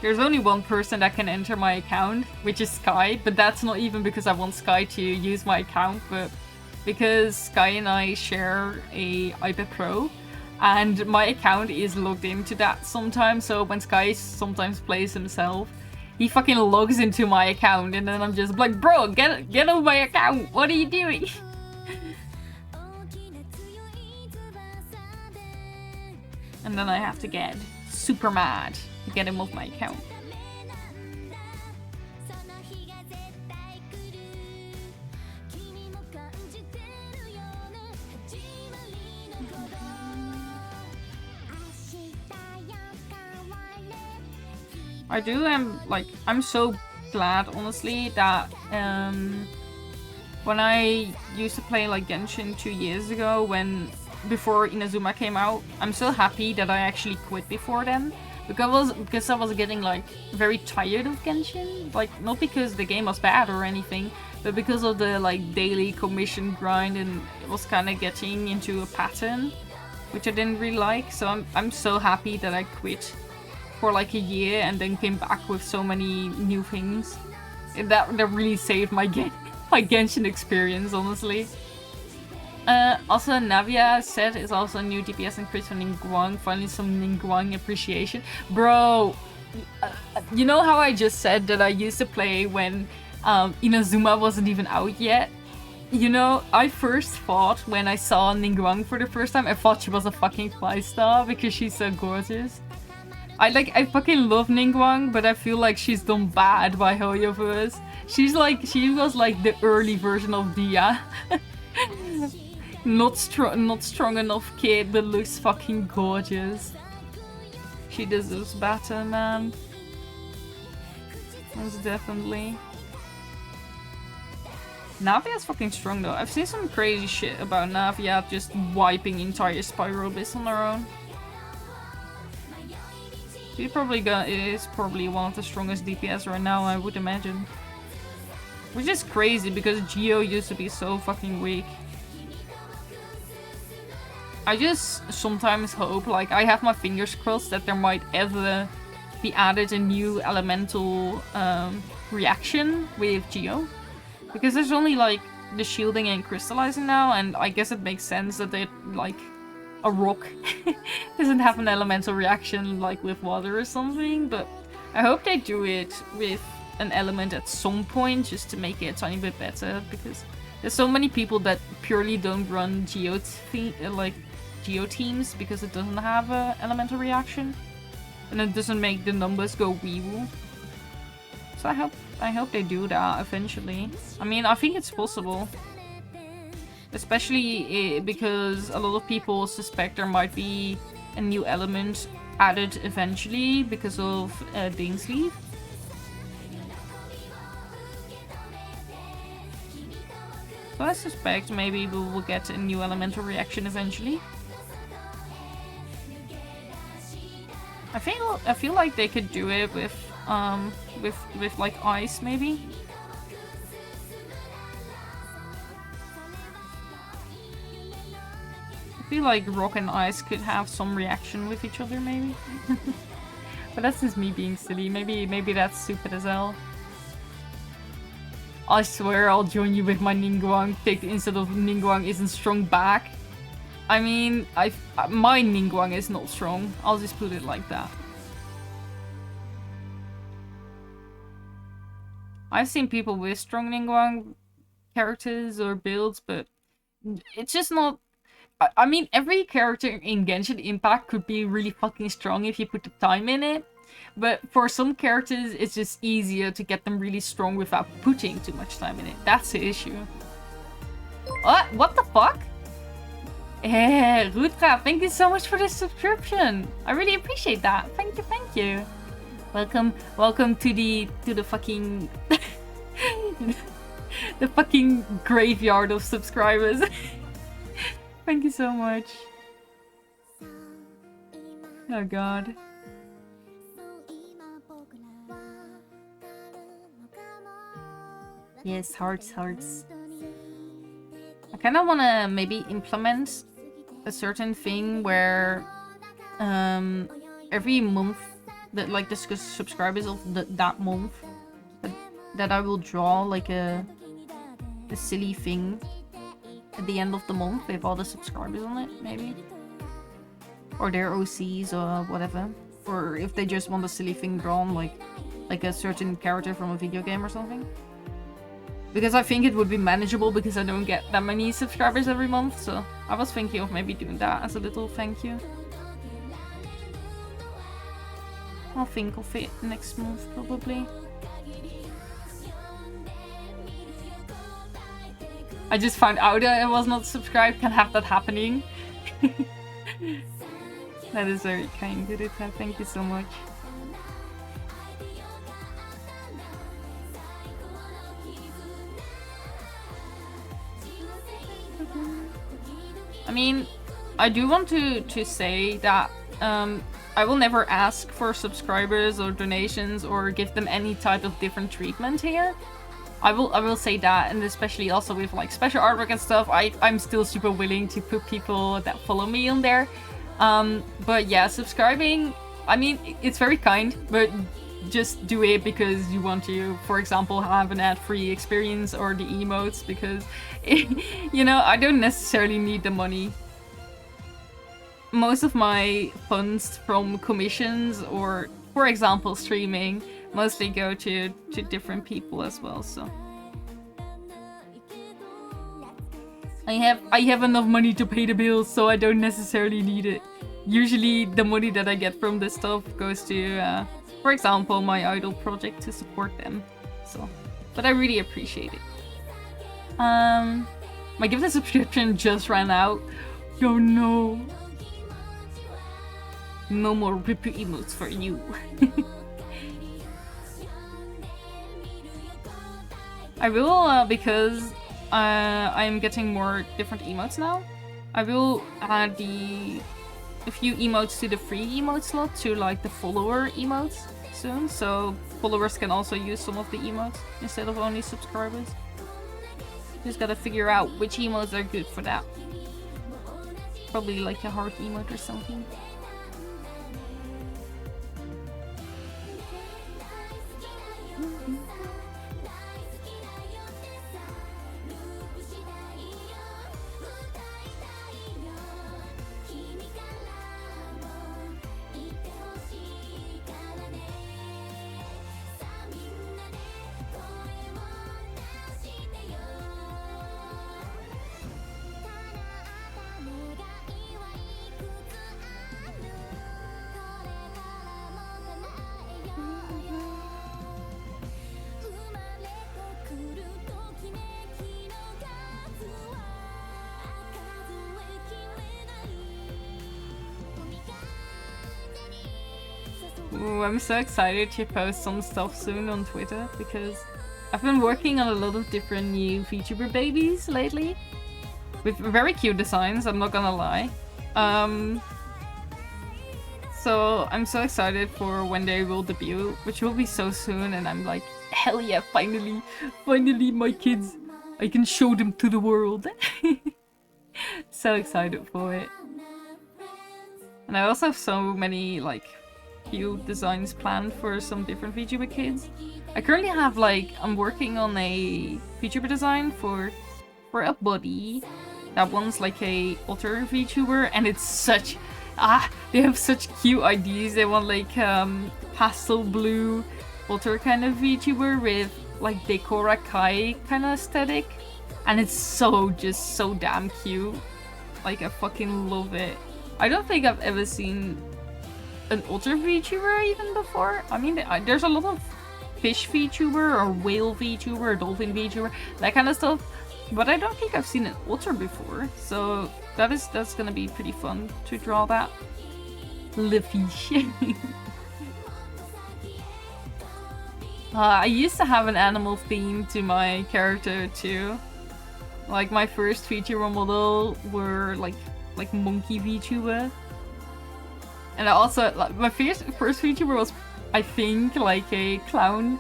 There's only one person that can enter my account, which is Sky, but that's not even because I want Sky to use my account, but because Sky and I share a iPad Pro, and my account is logged into that sometimes, so when Sky sometimes plays himself, he fucking logs into my account, and then I'm just like, bro, get on my account, what are you doing? And then I have to get super mad to get him off my account. I'm so glad, honestly, that when I used to play like Genshin 2 years ago, before Inazuma came out, I'm so happy that I actually quit before then. Because I was getting like very tired of Genshin. Like, not because the game was bad or anything, but because of the like daily commission grind, and it was kind of getting into a pattern, which I didn't really like. So I'm so happy that I quit for like a year and then came back with so many new things. That really saved my Genshin experience, honestly. Also, Navia said is also a new DPS increase for Ningguang. Finally some Ningguang appreciation. Bro, you know how I just said that I used to play when Inazuma wasn't even out yet? You know, I first thought when I saw Ningguang for the first time, I thought she was a fucking 5-star because she's so gorgeous. I fucking love Ningguang, but I feel like she's done bad by Hoyoverse. She was like the early version of Dia. Not strong enough kid, but looks fucking gorgeous. She deserves better, man. Most definitely. Navia's fucking strong though. I've seen some crazy shit about Navia just wiping entire Spiral Abyss on her own. She's is probably one of the strongest DPS right now, I would imagine. Which is crazy because Geo used to be so fucking weak. I just sometimes hope, like, I have my fingers crossed that there might ever be added a new elemental reaction with Geo. Because there's only, like, the shielding and crystallizing now, and I guess it makes sense that they, like, a rock doesn't have an elemental reaction, like, with water or something, but I hope they do it with an element at some point, just to make it a tiny bit better, because there's so many people that purely don't run Geo teams because it doesn't have a elemental reaction, and it doesn't make the numbers go wee-woo. So I hope they do that eventually. I mean, I think it's possible. Especially because a lot of people suspect there might be a new element added eventually because of Dainsleif. So I suspect maybe we will get a new elemental reaction eventually. I feel like they could do it with like ice maybe. I feel like rock and ice could have some reaction with each other maybe. But that's just me being silly. Maybe that's stupid as hell. I swear I'll join you with my Ningguang pick instead of Ningguang isn't strong back. I mean, my Ningguang is not strong. I'll just put it like that. I've seen people with strong Ningguang characters or builds, but it's just not... I mean, every character in Genshin Impact could be really fucking strong if you put the time in it. But for some characters, it's just easier to get them really strong without putting too much time in it. That's the issue. What the fuck? Rutra, thank you so much for the subscription. I really appreciate that. Thank you, thank you. Welcome to the fucking the fucking graveyard of subscribers. Thank you so much. Oh god. Yes, hearts. I kind of want to maybe implement a certain thing where every month that like the subscribers of that month that I will draw like a silly thing at the end of the month with all the subscribers on it, maybe, or their OCs or whatever, or if they just want a silly thing drawn like a certain character from a video game or something. Because I think it would be manageable because I don't get that many subscribers every month, so I was thinking of maybe doing that as a little thank you. I'll think of it next month, probably. I just found out that I was not subscribed. Can have that happening. That is very kind, Gurita. Thank you so much. I mean, I do want to say that I will never ask for subscribers or donations or give them any type of different treatment here. I will say that, and especially also with like special artwork and stuff, I'm still super willing to put people that follow me on there. But yeah, subscribing, I mean, it's very kind, but just do it because you want to, for example, have an ad-free experience or the emotes, because, you know, I don't necessarily need the money. Most of my funds from commissions or, for example, streaming mostly go to different people as well, so. I have enough money to pay the bills, so I don't necessarily need it. Usually the money that I get from this stuff goes to, for example, my idol project to support them. So, but I really appreciate it. My gift subscription just ran out. Oh no. No more Ripu emotes for you. I will, because I'm getting more different emotes now. I will add a few emotes to the free emote slot to like the follower emotes soon, so followers can also use some of the emotes instead of only subscribers. Just gotta figure out which emotes are good for that. Probably like a heart emote or something. Ooh, I'm so excited to post some stuff soon on Twitter because I've been working on a lot of different new VTuber babies lately with very cute designs, I'm not gonna lie. So I'm so excited for when they will debut, which will be so soon, and I'm like, hell yeah, finally my kids, I can show them to the world. So excited for it. And I also have so many like few designs planned for some different VTuber kids. I currently have like, I'm working on a VTuber design for a buddy. That one's like a alter VTuber, and it's such they have such cute ideas. They want like pastel blue alter kind of VTuber with like Decora Kai kind of aesthetic, and it's just so damn cute. Like I fucking love it. I don't think I've ever seen an alter VTuber even before. I mean, there's a lot of fish VTuber or whale VTuber or dolphin VTuber, that kind of stuff. But I don't think I've seen an alter before, so that's gonna be pretty fun to draw that. Le fish. I used to have an animal theme to my character too. Like my first VTuber model were like monkey VTuber, and I also like, my first VTuber was, I think, like a clown.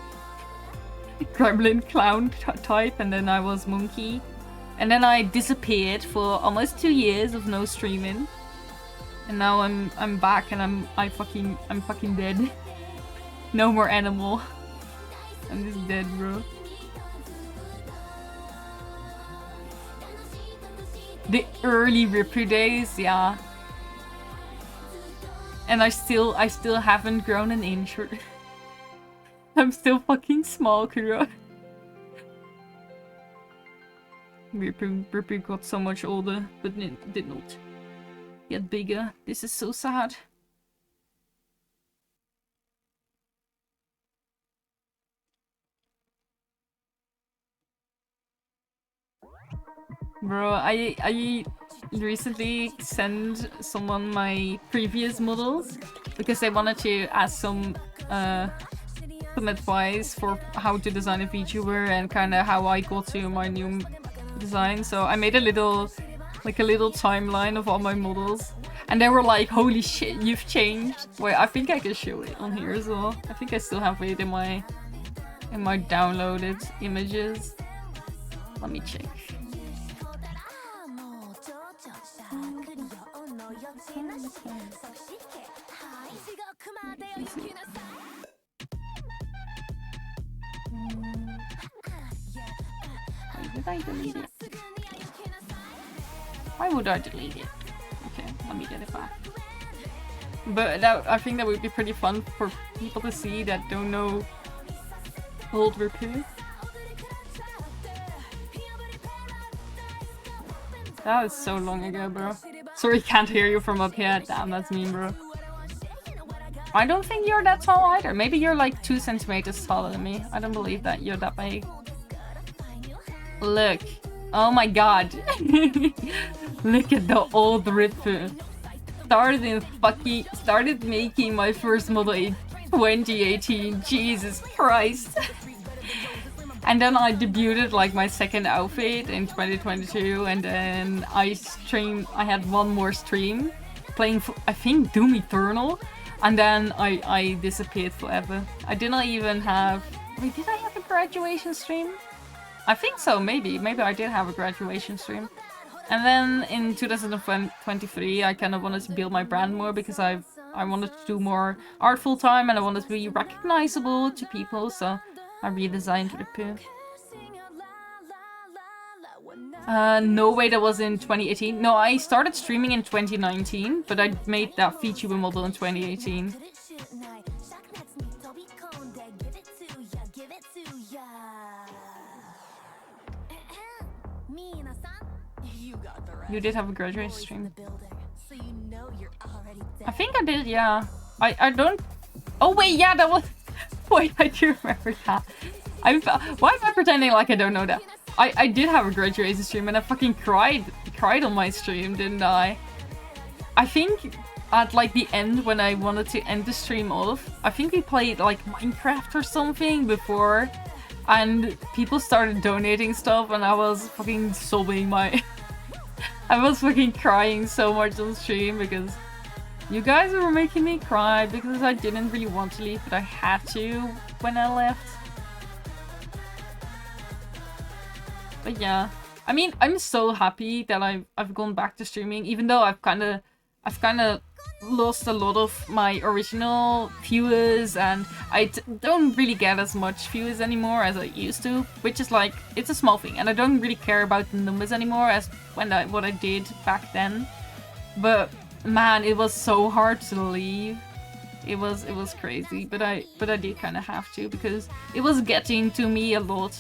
Gremlin clown type, and then I was monkey, and then I disappeared for almost 2 years of no streaming, and now I'm back, and I'm fucking dead. No more animal. I'm just dead, bro. The early Ripper days, yeah. And I still haven't grown an inch. I'm still fucking small, Kuro. Ripper got so much older, but did not get bigger. This is so sad. Bro, I recently sent someone my previous models because they wanted to ask some advice for how to design a VTuber and kind of how I got to my new design. So I made a little timeline of all my models, and they were like, "Holy shit, you've changed!" Wait, I think I can show it on here as well. I think I still have it in my downloaded images. Let me check. Why did I delete it? Why would I delete it? Okay, let me get it back. But I think that would be pretty fun for people to see that don't know old Ripper. That was so long ago, bro. Sorry, can't hear you from up here. Damn, that's mean, bro. I don't think you're that tall either. Maybe you're like 2 centimeters taller than me. I don't believe that you're that big. Look. Oh my god. Look at the old Ripper. Started making my first model in 2018. Jesus Christ. And then I debuted like my second outfit in 2022, and then I had one more stream playing, I think, Doom Eternal, and then I disappeared forever. I did not even have... Wait, did I have a graduation stream? I think so, maybe I did have a graduation stream. And then in 2023 I kind of wanted to build my brand more, because I wanted to do more art full time, and I wanted to be recognizable to people, so I redesigned Ripper. No way, that was in 2018. No, I started streaming in 2019, but I made that VTuber model in 2018. You did have a graduation stream. I think I did, yeah. I don't... Oh wait, yeah, that was... Wait, I do remember that. Why am I pretending like I don't know that? I did have a graduation stream, and I fucking cried on my stream, didn't I? I think at like the end, when I wanted to end the stream off, I think we played like Minecraft or something before, and people started donating stuff, and I was fucking sobbing my... I was fucking crying so much on stream because you guys were making me cry, because I didn't really want to leave, but I had to when I left. But yeah, I mean, I'm so happy that I've gone back to streaming, even though I've kind of I've kind of lost a lot of my original viewers, and I don't really get as much viewers anymore as I used to, which is like, it's a small thing, and I don't really care about the numbers anymore as what I did back then. But man, it was so hard to leave. It was crazy, but I did kind of have to because it was getting to me a lot.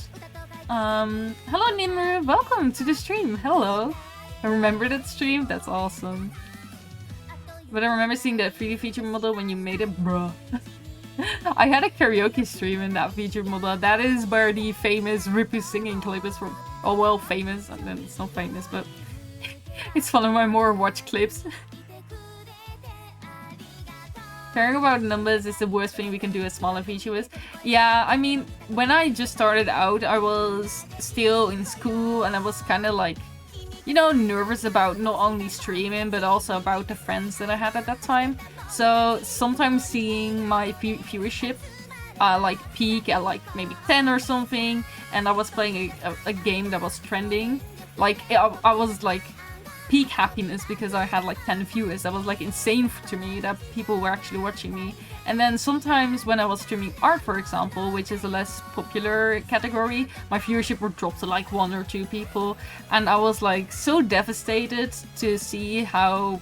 Hello Nimru, welcome to the stream. Hello. I remember that stream. That's awesome. But I remember seeing that 3D feature model when you made it, bruh. I had a karaoke stream in that feature model. That is where the famous Ripu singing clip is from. Oh well, famous, and then it's not famous, but it's one of my more watched clips. Caring about numbers is the worst thing we can do as smaller feature with. Yeah, I mean, when I just started out, I was still in school and I was kind of like, you know, nervous about not only streaming, but also about the friends that I had at that time. So sometimes seeing my viewership like peak at like maybe 10 or something, and I was playing a game that was trending, like I was like peak happiness because I had like 10 viewers. That was like insane to me that people were actually watching me. And then sometimes when I was streaming art, for example, which is a less popular category, my viewership would drop to like 1 or 2 people, and I was like so devastated to see how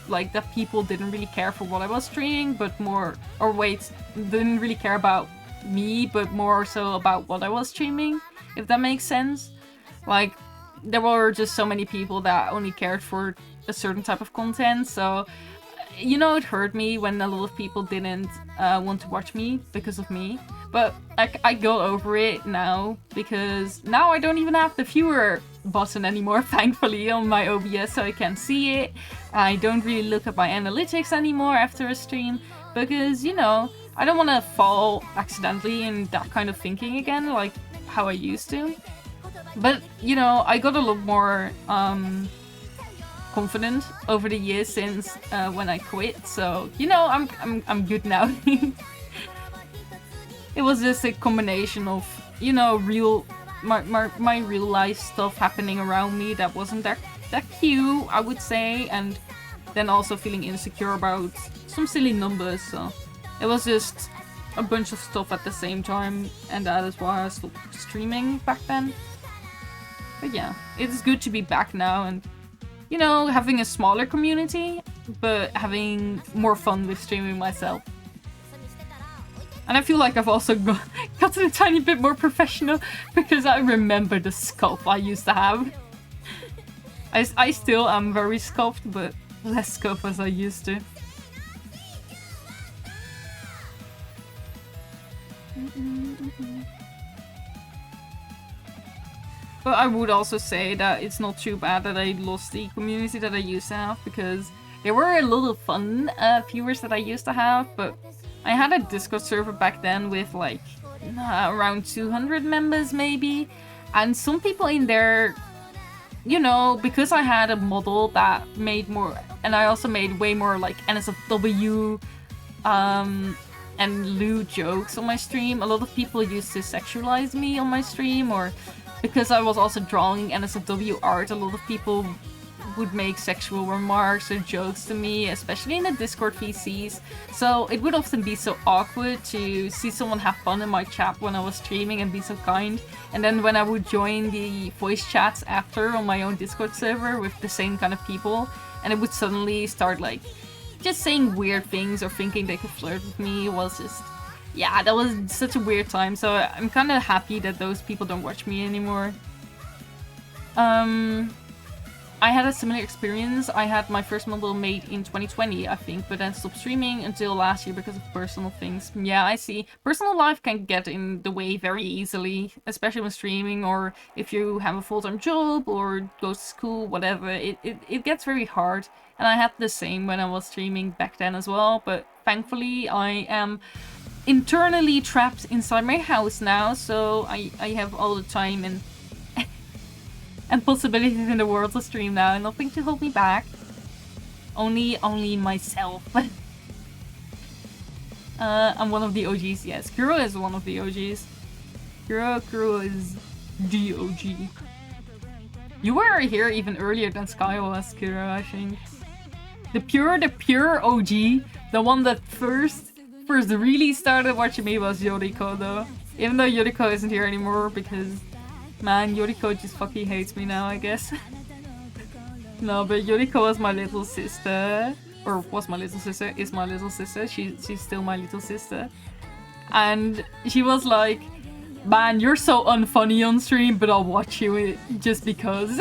like that people didn't really care for what I was streaming, but more, or wait, didn't really care about me, but more so about what I was streaming, if that makes sense. Like, there were just so many people that only cared for a certain type of content, so you know, it hurt me when a lot of people didn't want to watch me because of me. But I go over it now, because now I don't even have the viewer button anymore, thankfully, on my OBS, so I can see it. I don't really look at my analytics anymore after a stream, because, you know, I don't want to fall accidentally in that kind of thinking again, like how I used to. But, you know, I got a lot more confident over the years since when I quit, so, you know, I'm good now. It was just a combination of, you know, my real life stuff happening around me that wasn't that cute, I would say, and then also feeling insecure about some silly numbers, so it was just a bunch of stuff at the same time, and that is why I stopped streaming back then. But yeah, it's good to be back now and, you know, having a smaller community, but having more fun with streaming myself. And I feel like I've also gotten a tiny bit more professional, because I remember the sculpt I used to have. I still am very sculpted, but less sculpt as I used to. But I would also say that it's not too bad that I lost the community that I used to have, because there were a lot of fun viewers that I used to have, but I had a Discord server back then with like around 200 members maybe, and some people in there, you know, because I had a model that made more, and I also made way more like NSFW and lewd jokes on my stream, a lot of people used to sexualize me on my stream, or because I was also drawing NSFW art, a lot of people would make sexual remarks or jokes to me, especially in the Discord VCs. So it would often be so awkward to see someone have fun in my chat when I was streaming and be so kind. And then when I would join the voice chats after on my own Discord server with the same kind of people, and it would suddenly start like just saying weird things or thinking they could flirt with me, was just, yeah, that was such a weird time. So I'm kind of happy that those people don't watch me anymore. I had a similar experience. I had my first model made in 2020, I think, but then stopped streaming until last year because of personal things. Yeah, I see. Personal life can get in the way very easily, especially when streaming, or if you have a full-time job or go to school, whatever. It gets very hard. And I had the same when I was streaming back then as well, but thankfully I am internally trapped inside my house now, so I have all the time and possibilities in the world to stream now, and nothing to hold me back. Only myself. I'm one of the OGs, yes. Kuro is one of the OGs. Kuro is the OG. You were here even earlier than Sky was, Kuro, I think. The pure OG, the one that first really started watching me was Yoriko though. Even though Yoriko isn't here anymore because, man, Yoriko just fucking hates me now, I guess. No, but Yoriko was my little sister. Or was my little sister, is my little sister. She's still my little sister. And she was like, man, you're so unfunny on stream, but I'll watch you just because.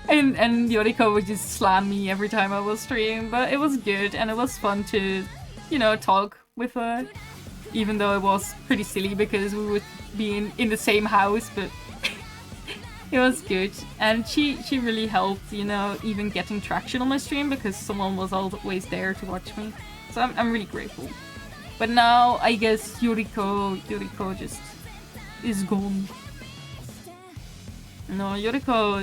and Yoriko would just slam me every time I was streaming, but it was good and it was fun to, you know, talk with her. Even though it was pretty silly because we would be in the same house, but it was good. And she really helped, you know, even getting traction on my stream because someone was always there to watch me. So I'm really grateful. But now I guess Yoriko just is gone. No, Yoriko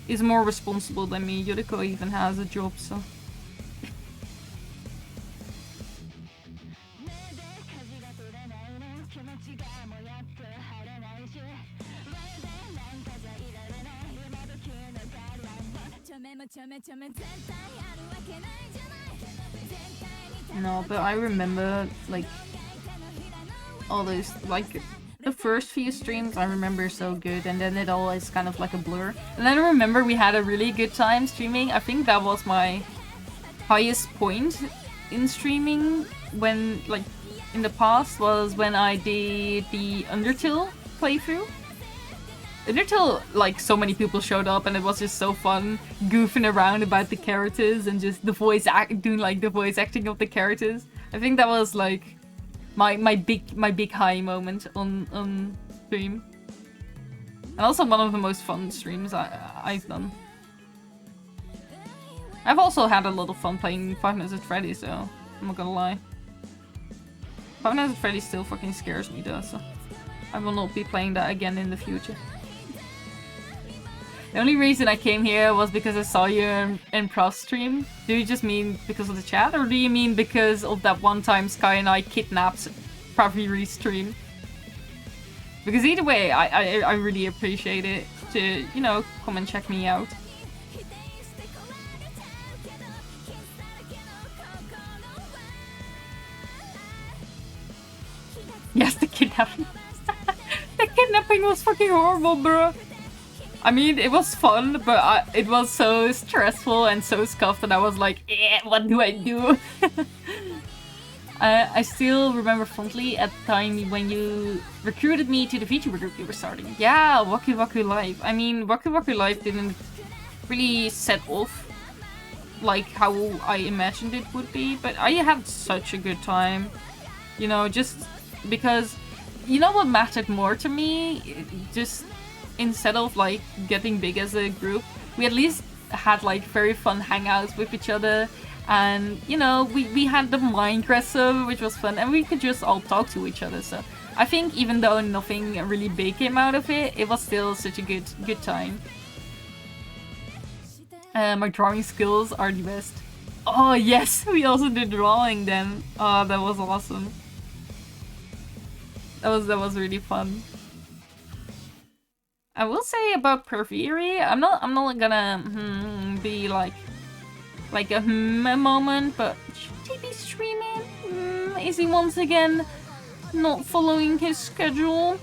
is more responsible than me. Yoriko even has a job, so. No, but I remember, like, all those, like, the first few streams I remember so good, and then it all is kind of like a blur. And then I remember we had a really good time streaming. I think that was my highest point in streaming when, like, in the past was when I did the Undertale playthrough. Undertale, like, so many people showed up and it was just so fun goofing around about the characters and just the doing like the voice acting of the characters. I think that was like my big high moment on stream. And also one of the most fun streams I've done. I've also had a lot of fun playing Five Nights at Freddy's though, I'm not gonna lie. Five Nights at Freddy's still fucking scares me though, so I will not be playing that again in the future. The only reason I came here was because I saw you in Prof stream. Do you just mean because of the chat, or do you mean because of that one time Sky and I kidnapped Praviri's stream? Because either way, I really appreciate it to, you know, come and check me out. Yes, the kidnapping. The kidnapping was fucking horrible, bro. I mean, it was fun, but it was so stressful and so scuffed that I was like, what do I do? I still remember fondly at the time when you recruited me to the VTuber group you were starting. Yeah, Waku Waku Live. I mean, Waku Waku Live didn't really set off like how I imagined it would be, but I had such a good time. You know, just because, you know what mattered more to me? Just instead of like getting big as a group, we at least had like very fun hangouts with each other, and you know, we had the Minecraft server, which was fun, and we could just all talk to each other. So I think even though nothing really big came out of it, it was still such a good time. My drawing skills are the best. Oh yes, we also did drawing then. Oh, that was awesome. That was really fun. I will say about Perfieri, I'm not gonna be like a moment, but should he be streaming? Is he once again not following his schedule?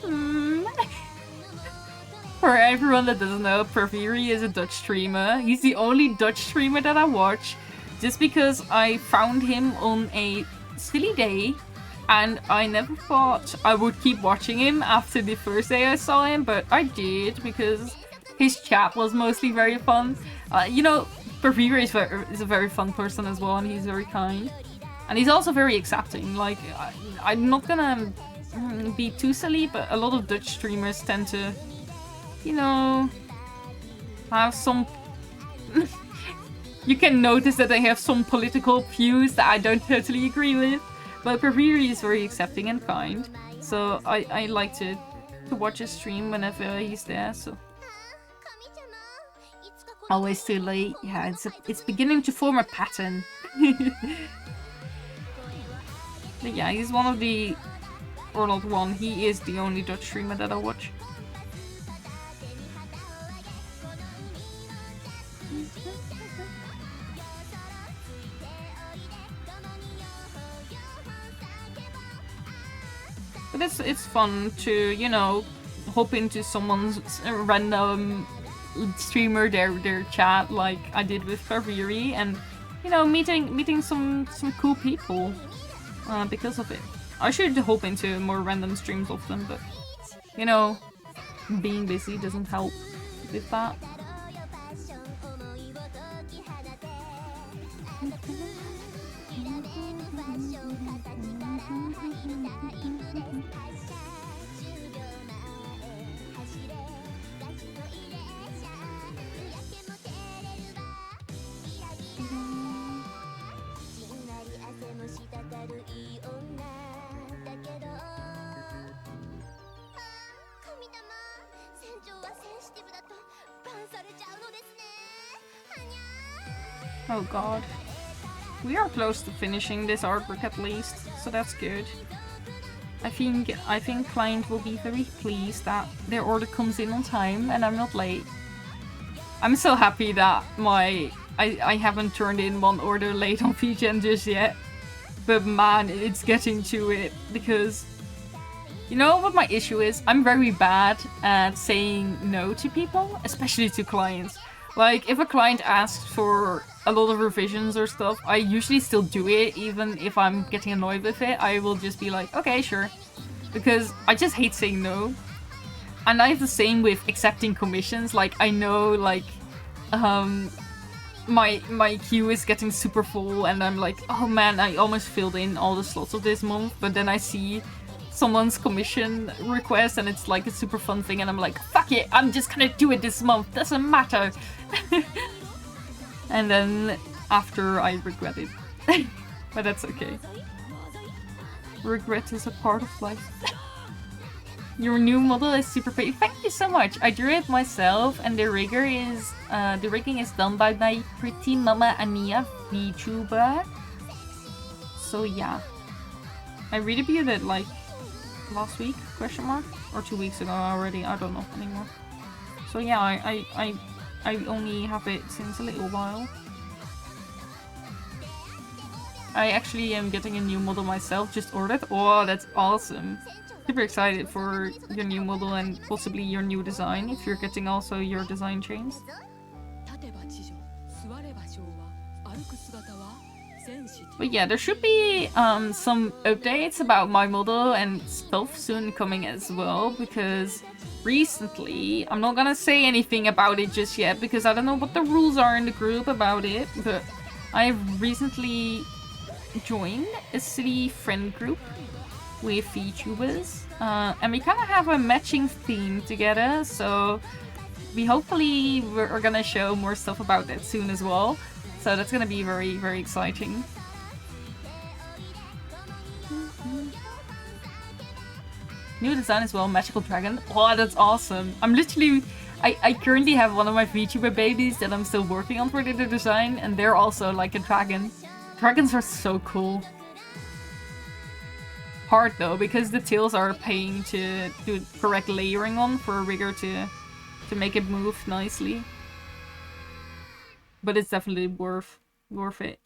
For everyone that doesn't know, Perfieri is a Dutch streamer. He's the only Dutch streamer that I watch, just because I found him on a silly day. And I never thought I would keep watching him after the first day I saw him, but I did because his chat was mostly very fun. You know, Perfieri is a very fun person as well, and he's very kind. And he's also very accepting. Like, I'm not gonna be too silly, but a lot of Dutch streamers tend to, you know, have some... You can notice that they have some political views that I don't totally agree with. But Perfieri is very accepting and kind, so I like to watch his stream whenever he's there. So always too late. Yeah, it's beginning to form a pattern. But yeah, he's one of the, or not one. He is the only Dutch streamer that I watch. But it's fun to, you know, hop into someone's random streamer, their chat, like I did with Carviri, and you know, meeting some cool people because of it. I should hop into more random streams of them, but you know, being busy doesn't help with that. Oh god. We are close to finishing this artwork at least, so that's good. I think client will be very pleased that their order comes in on time and I'm not late. I'm so happy that I haven't turned in one order late on VGen just yet. But man, it's getting to it, because you know what my issue is? I'm very bad at saying no to people, especially to clients. Like, if a client asks for a lot of revisions or stuff, I usually still do it, even if I'm getting annoyed with it. I will just be like, okay, sure. Because I just hate saying no. And I have the same with accepting commissions. Like, I know, like, my queue is getting super full, and I'm like, oh man, I almost filled in all the slots of this month, but then I see someone's commission request and it's like a super fun thing, and I'm like, fuck it, I'm just gonna do it this month, doesn't matter. And then after I regret it. But that's okay. Regret is a part of life. Your new model is super pretty. Thank you so much. I drew it myself, and the rigging is done by my pretty mama Ania VTuber. So yeah, I redebuted it like last week, question mark, or 2 weeks ago already. I don't know anymore. So yeah, I only have it since a little while. I actually am getting a new model myself, just ordered. Oh, that's awesome. Super excited for your new model and possibly your new design, if you're getting also your design changed. But yeah, there should be some updates about my model and stuff soon coming as well, because recently, I'm not gonna say anything about it just yet because I don't know what the rules are in the group about it, but I've recently joined a city friend group with VTubers, and we kind of have a matching theme together, so we're gonna show more stuff about that soon as well. So that's gonna be very, very exciting. New design as well, Magical Dragon. Oh, that's awesome. I'm literally... I currently have one of my VTuber babies that I'm still working on for the design, and they're also like a dragon. Dragons are so cool. Hard though, because the tails are a pain to do correct layering on for a rigger to make it move nicely. But it's definitely worth it.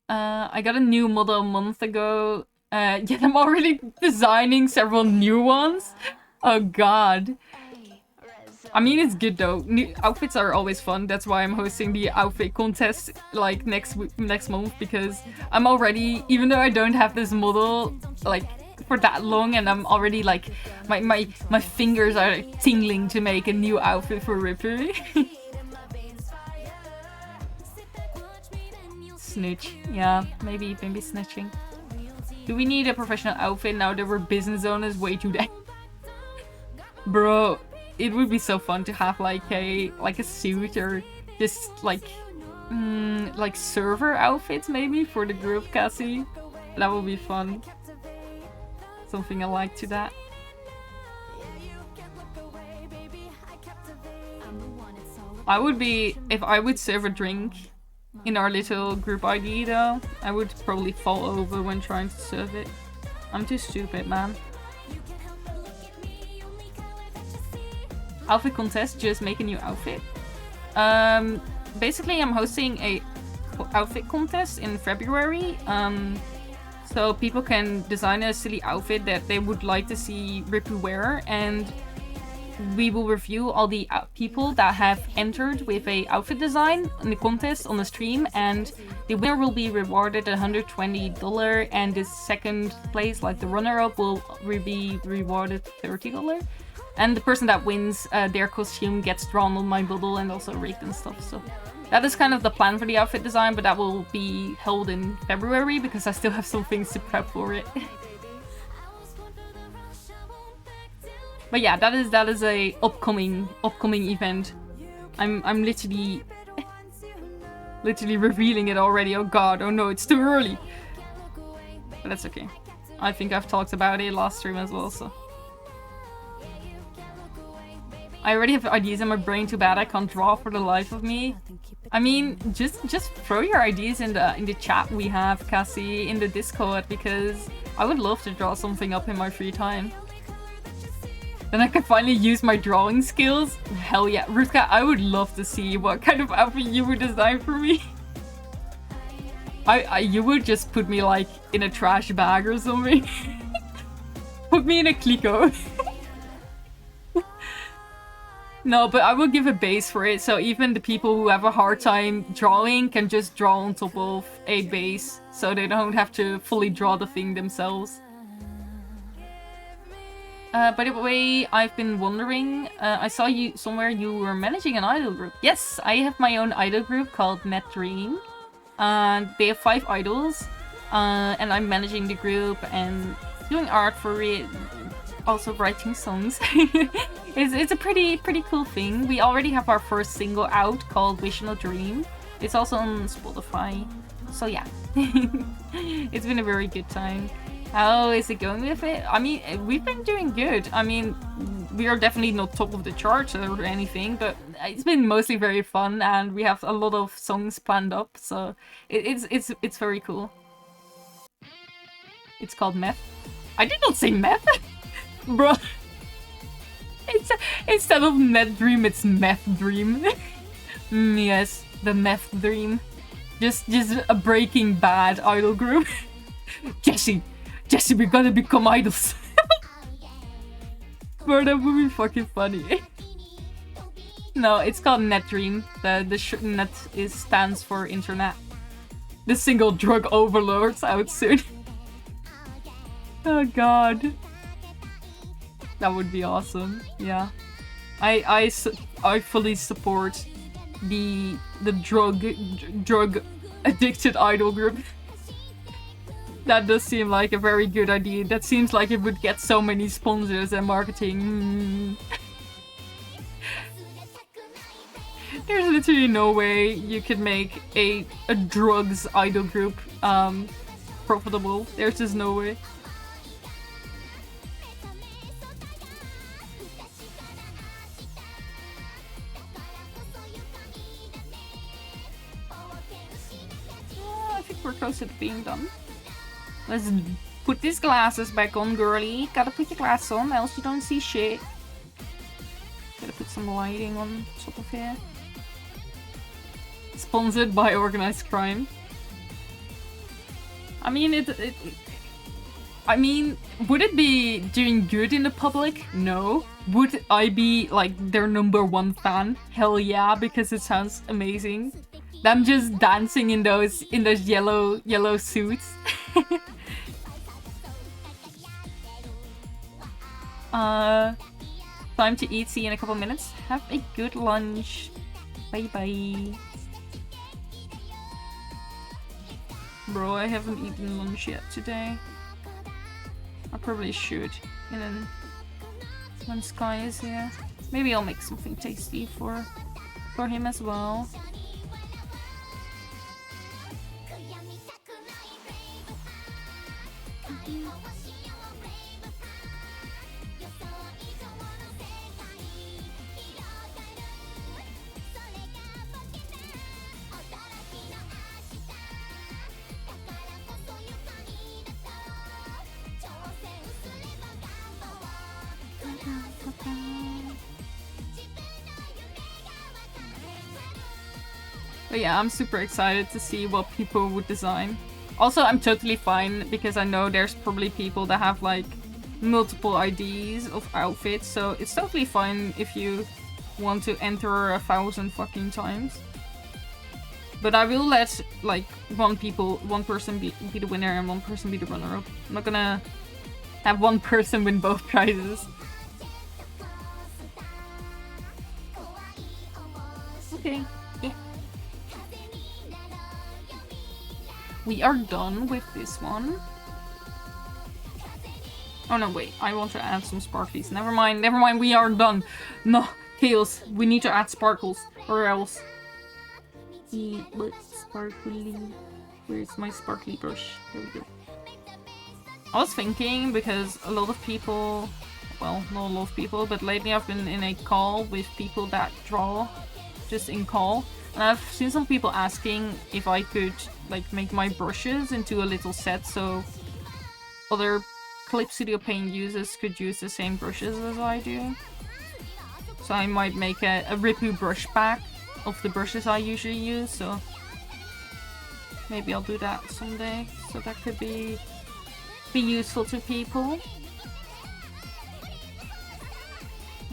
I got a new model a month ago. Yet I'm already designing several new ones. Oh god. I mean, it's good though. New outfits are always fun. That's why I'm hosting the outfit contest like next month, because I'm already, even though I don't have this model like for that long, and I'm already like my fingers are tingling to make a new outfit for Ripper. Snitch. Yeah, maybe snitching. Do we need a professional outfit now that we're business owners? Way too dead. Bro, it would be so fun to have like a suit or just like server outfits maybe for the group, Cassie. That would be fun. Something alike to that. I would be, if I would serve a drink in our little group ID though, I would probably fall over when trying to serve it. I'm too stupid, man. Outfit contest, just make a new outfit. Basically, I'm hosting a outfit contest in February. So people can design a silly outfit that they would like to see Ripu wear, and we will review all the people that have entered with a outfit design in the contest on the stream, and the winner will be rewarded $120, and the second place, like the runner-up, will be rewarded $30. And the person that wins their costume gets drawn on my bubble and also rigged and stuff. So that is kind of the plan for the outfit design, but that will be held in February because I still have some things to prep for it. But yeah, that is a upcoming event. I'm literally revealing it already. Oh god, oh no, it's too early. But that's okay. I think I've talked about it last stream as well, so. I already have ideas in my brain, too bad I can't draw for the life of me. I mean, just throw your ideas in the chat we have, Cassie, in the Discord, because I would love to draw something up in my free time. Then I can finally use my drawing skills. Hell yeah. Ruthka, I would love to see what kind of outfit you would design for me. You would just put me like in a trash bag or something. Put me in a Clico. No, but I will give a base for it, so even the people who have a hard time drawing can just draw on top of a base, so they don't have to fully draw the thing themselves. By the way, I've been wondering, I saw you somewhere you were managing an idol group. Yes, I have my own idol group called Net Dream. They have 5 idols, and I'm managing the group and doing art for it, also writing songs. It's a pretty cool thing. We already have our first single out called Wish and a Dream. It's also on Spotify. So yeah, it's been a very good time. How is it going with it? I mean, we've been doing good. I mean, we are definitely not top of the charts or anything, but it's been mostly very fun, and we have a lot of songs planned up, so it's very cool. It's called Meth. I did not say meth, bro. Instead of Net Dream, it's Meth Dream. Yes, the Meth Dream. Just a Breaking Bad idol group. Jesse, we're gonna become idols. Bro, that would be fucking funny. No, it's called Net Dream. The net stands for internet. The single drug overlords out soon. Oh god. That would be awesome. Yeah. I fully support the drug addicted idol group. That does seem like a very good idea. That seems like it would get so many sponsors and marketing. There's literally no way you could make a drugs idol group profitable. There's just no way. I think we're close to being done. Let's put these glasses back on, girly. Gotta put your glasses on, else you don't see shit. Gotta put some lighting on top of here. Sponsored by organized crime. I mean, I mean, would it be doing good in the public? No. Would I be like their #1 fan? Hell yeah, because it sounds amazing. Them just dancing in those yellow suits. Time to eat. See you in a couple minutes. Have a good lunch. Bye bye. Bro, I haven't eaten lunch yet today. I probably should. And then when Sky is here, maybe I'll make something tasty for him as well. But yeah, I'm super excited to see what people would design. Also, I'm totally fine because I know there's probably people that have like multiple IDs of outfits, so it's totally fine if you want to enter 1,000 fucking times. But I will let like one person be the winner and one person be the runner-up. I'm not gonna have one person win both prizes. Okay, yeah. We are done with this one. Oh no, wait, I want to add some sparklies. Never mind, we are done. No, Chaos, we need to add sparkles, or else. But sparkly. Where's my sparkly brush? There we go. I was thinking, because a lot of people, well, not a lot of people, but lately I've been in a call with people that draw just in call. And I've seen some people asking if I could like make my brushes into a little set so other Clip Studio Paint users could use the same brushes as I do. So I might make a Ripu brush pack of the brushes I usually use, so maybe I'll do that someday. So that could be useful to people.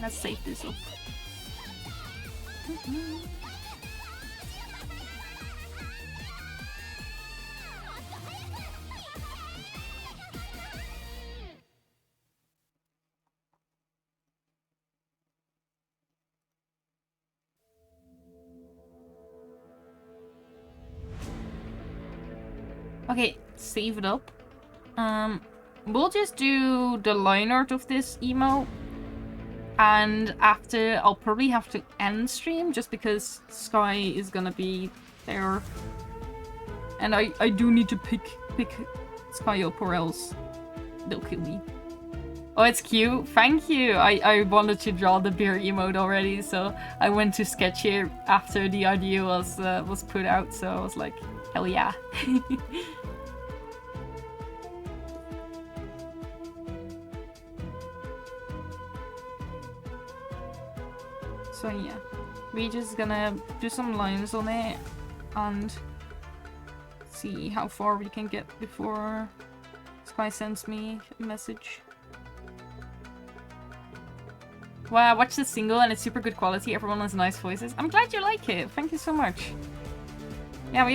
Let's save this up. Okay, save it up. We'll just do the line art of this emo. And after, I'll probably have to end stream just because Sky is gonna be there. And I do need to pick Sky up or else they'll kill me. Oh, it's cute. Thank you. I wanted to draw the beer emote already, so I went to sketch it after the idea was put out. So I was like, hell yeah. So yeah, we're just gonna do some lines on it and see how far we can get before Sky sends me a message. Wow, I watched the single and it's super good quality. Everyone has nice voices. I'm glad you like it. Thank you so much. Yeah, we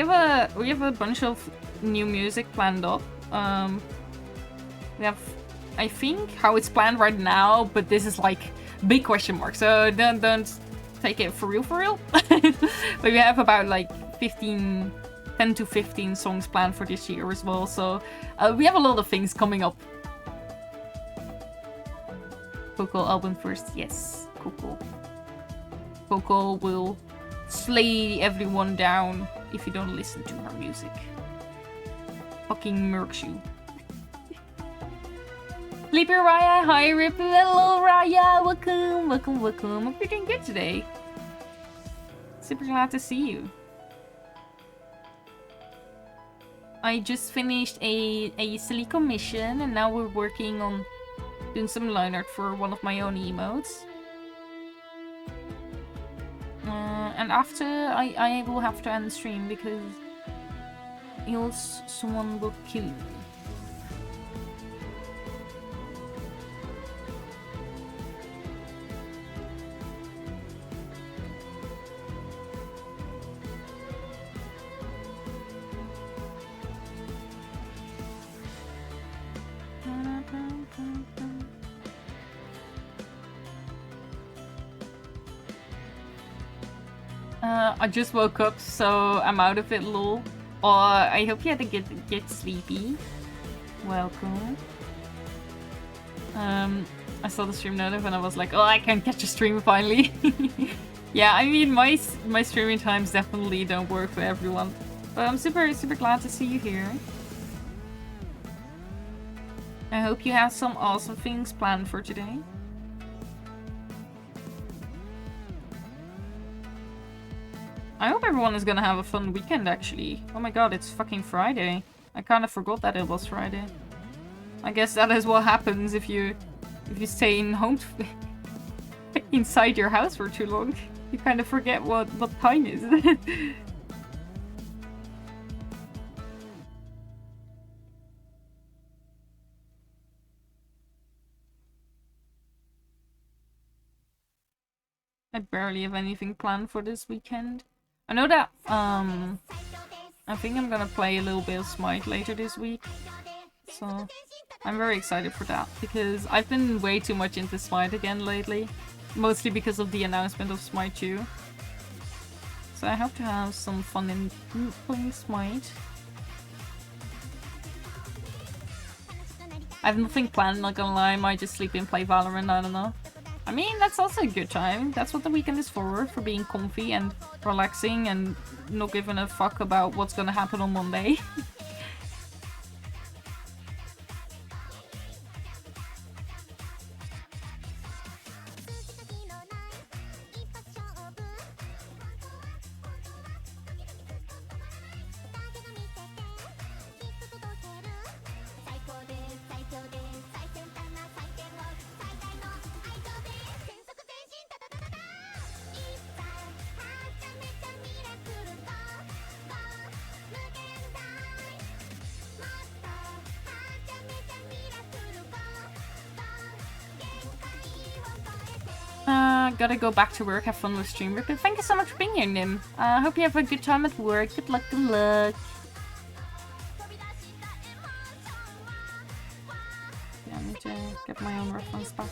have a bunch of new music planned up. We have, I think, how it's planned right now, but this is like big question mark. So don't take it for real. But we have about like 10 to 15 songs planned for this year as well. So we have a lot of things coming up. Coco album first, yes, Coco. Coco will slay everyone down if you don't listen to her music. Fucking murks you. Sleepy Raya, hi Rip, hello Raya, welcome. Hope you're doing good today. Super glad to see you. I just finished a silly commission and now we're working on doing some line art for one of my own emotes. And after, I will have to end the stream because else someone will kill me. I just woke up, so I'm out of it, lol. I hope you had to get sleepy. Welcome. I saw the stream notif and I was like, oh, I can catch a stream finally. Yeah, I mean, my streaming times definitely don't work for everyone. But I'm super glad to see you here. I hope you have some awesome things planned for today. I hope everyone is gonna have a fun weekend, actually. Oh my god, it's fucking Friday. I kind of forgot that it was Friday. I guess that is what happens if you stay in home inside your house for too long. You kind of forget what time is. I barely have anything planned for this weekend. I know that, I think I'm gonna play a little bit of Smite later this week. So, I'm very excited for that, because I've been way too much into Smite again lately. Mostly because of the announcement of Smite 2. So I hope to have some fun in playing Smite. I have nothing planned, not gonna lie. I might just sleep and play Valorant, I don't know. I mean, that's also a good time. That's what the weekend is for being comfy and relaxing and not giving a fuck about what's gonna happen on Monday. Gotta go back to work, have fun with stream rip. Thank you so much for being here, Nim. Hope you have a good time at work. Good luck, good luck. Yeah, I need to get my own reference back.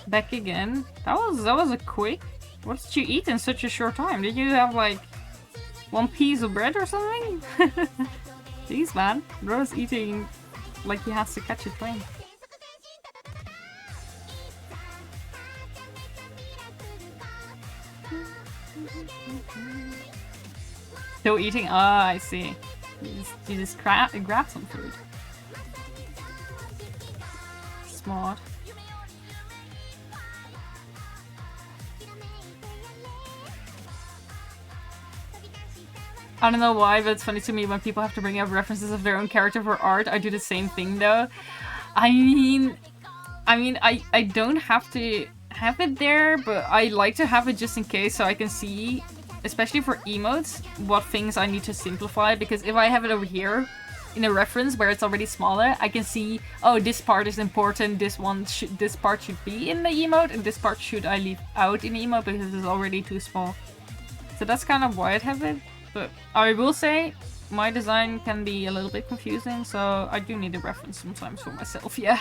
Back again. That was a quick. What did you eat in such a short time? Did you have like one piece of bread or something? Jeez, man. Bro's eating like he has to catch a train. Still eating? Ah, I see. You just grab some food. Smart. I don't know why, but it's funny to me when people have to bring up references of their own character for art. I do the same thing though. I mean, I don't have to have it there, but I like to have it just in case so I can see, especially for emotes, what things I need to simplify. Because if I have it over here in a reference where it's already smaller, I can see, oh, this part is important, this part should be in the emote, and this part should I leave out in the emote because it's already too small. So that's kind of why I have it. But I will say, my design can be a little bit confusing, so I do need a reference sometimes for myself, yeah.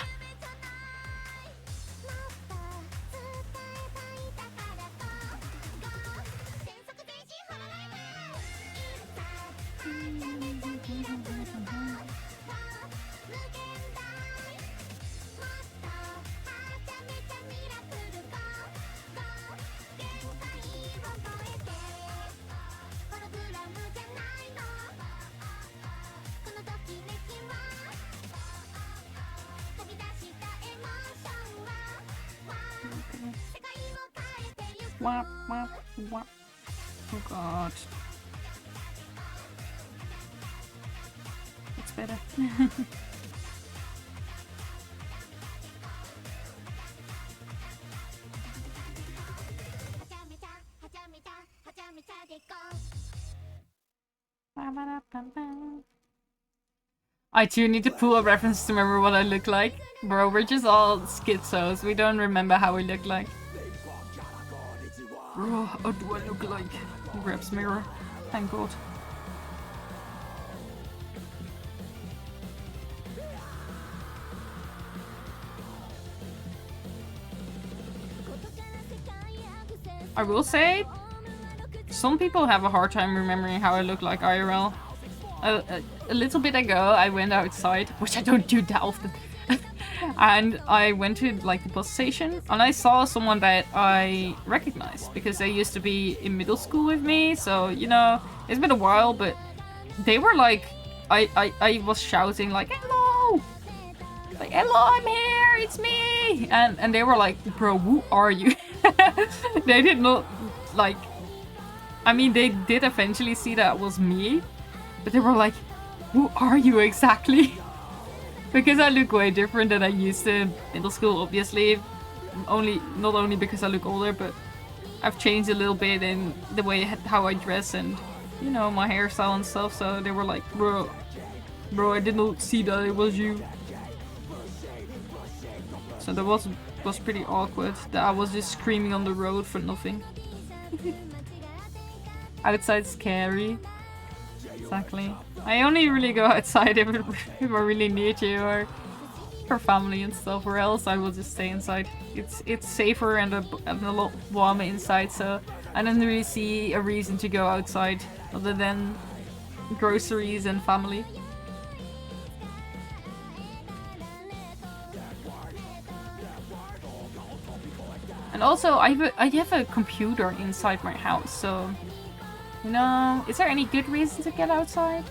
Wap, wap, wap. Oh god. It's better. I too need to pull a reference to remember what I look like. Bro, we're just all schizos. We don't remember how we look like. Bro, what do I look like? He grabs mirror. Thank god. I will say, some people have a hard time remembering how I look like IRL. A little bit ago, I went outside, which I don't do that often. And I went to like the bus station and I saw someone that I recognized because they used to be in middle school with me. So, you know, it's been a while, but they were like, I was shouting like, hello! like, hello, I'm here, it's me. And they were like, bro, who are you? They did not, like, I mean, they did eventually see that it was me, but they were like, who are you exactly? Because I look way different than I used to in middle school, obviously. Not only because I look older, but I've changed a little bit in the way how I dress and, you know, my hairstyle and stuff. So they were like, bro, I did not see that it was you. So that was pretty awkward. That I was just screaming on the road for nothing. Outside scary. Exactly. I only really go outside if I really need to, or for family and stuff, or else I will just stay inside. It's safer and a lot warmer inside, so I don't really see a reason to go outside other than groceries and family. And also, I have a computer inside my house, so, you know, is there any good reason to get outside?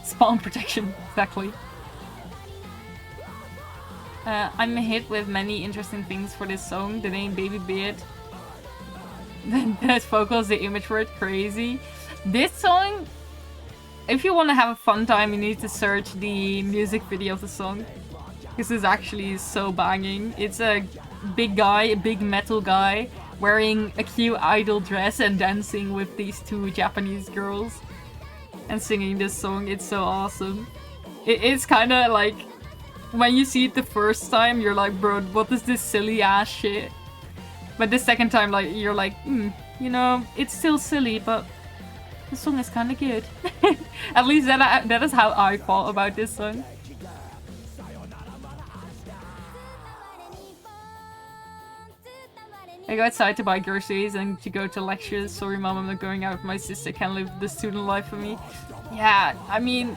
Spawn protection, exactly. I'm hit with many interesting things for this song. The name Baby Beard. The vocals, the image word, crazy. This song, if you want to have a fun time, you need to search the music video of the song. This is actually so banging. It's a big guy, a big metal guy, wearing a cute idol dress and dancing with these two Japanese girls. And singing this song. It's so awesome. It's kind of like, when you see it the first time, you're like, bro, what is this silly ass shit? But the second time, like, you're like, you know, it's still silly, but the song is kind of good. At least that is how I felt about this song. I go outside to buy groceries and to go to lectures. Sorry, mom, I'm not going out with my sister. Can't live the student life for me. Yeah, I mean,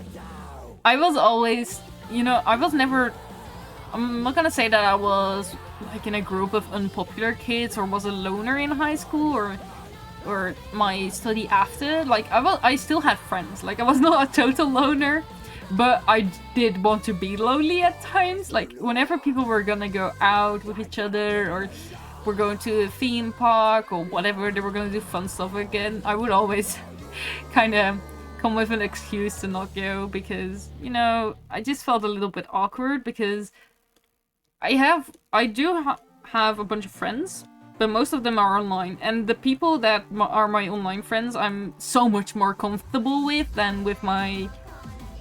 I was always, you know, I was never... I'm not gonna say that I was, like, in a group of unpopular kids or was a loner in high school or my study after. Like, I still had friends. Like, I was not a total loner, but I did want to be lonely at times. Like, whenever people were gonna go out with each other or we're going to a theme park or whatever, they were going to do fun stuff again, I would always kind of come with an excuse to not go because, you know, I just felt a little bit awkward because I do have a bunch of friends, but most of them are online, and the people that are my online friends I'm so much more comfortable with than with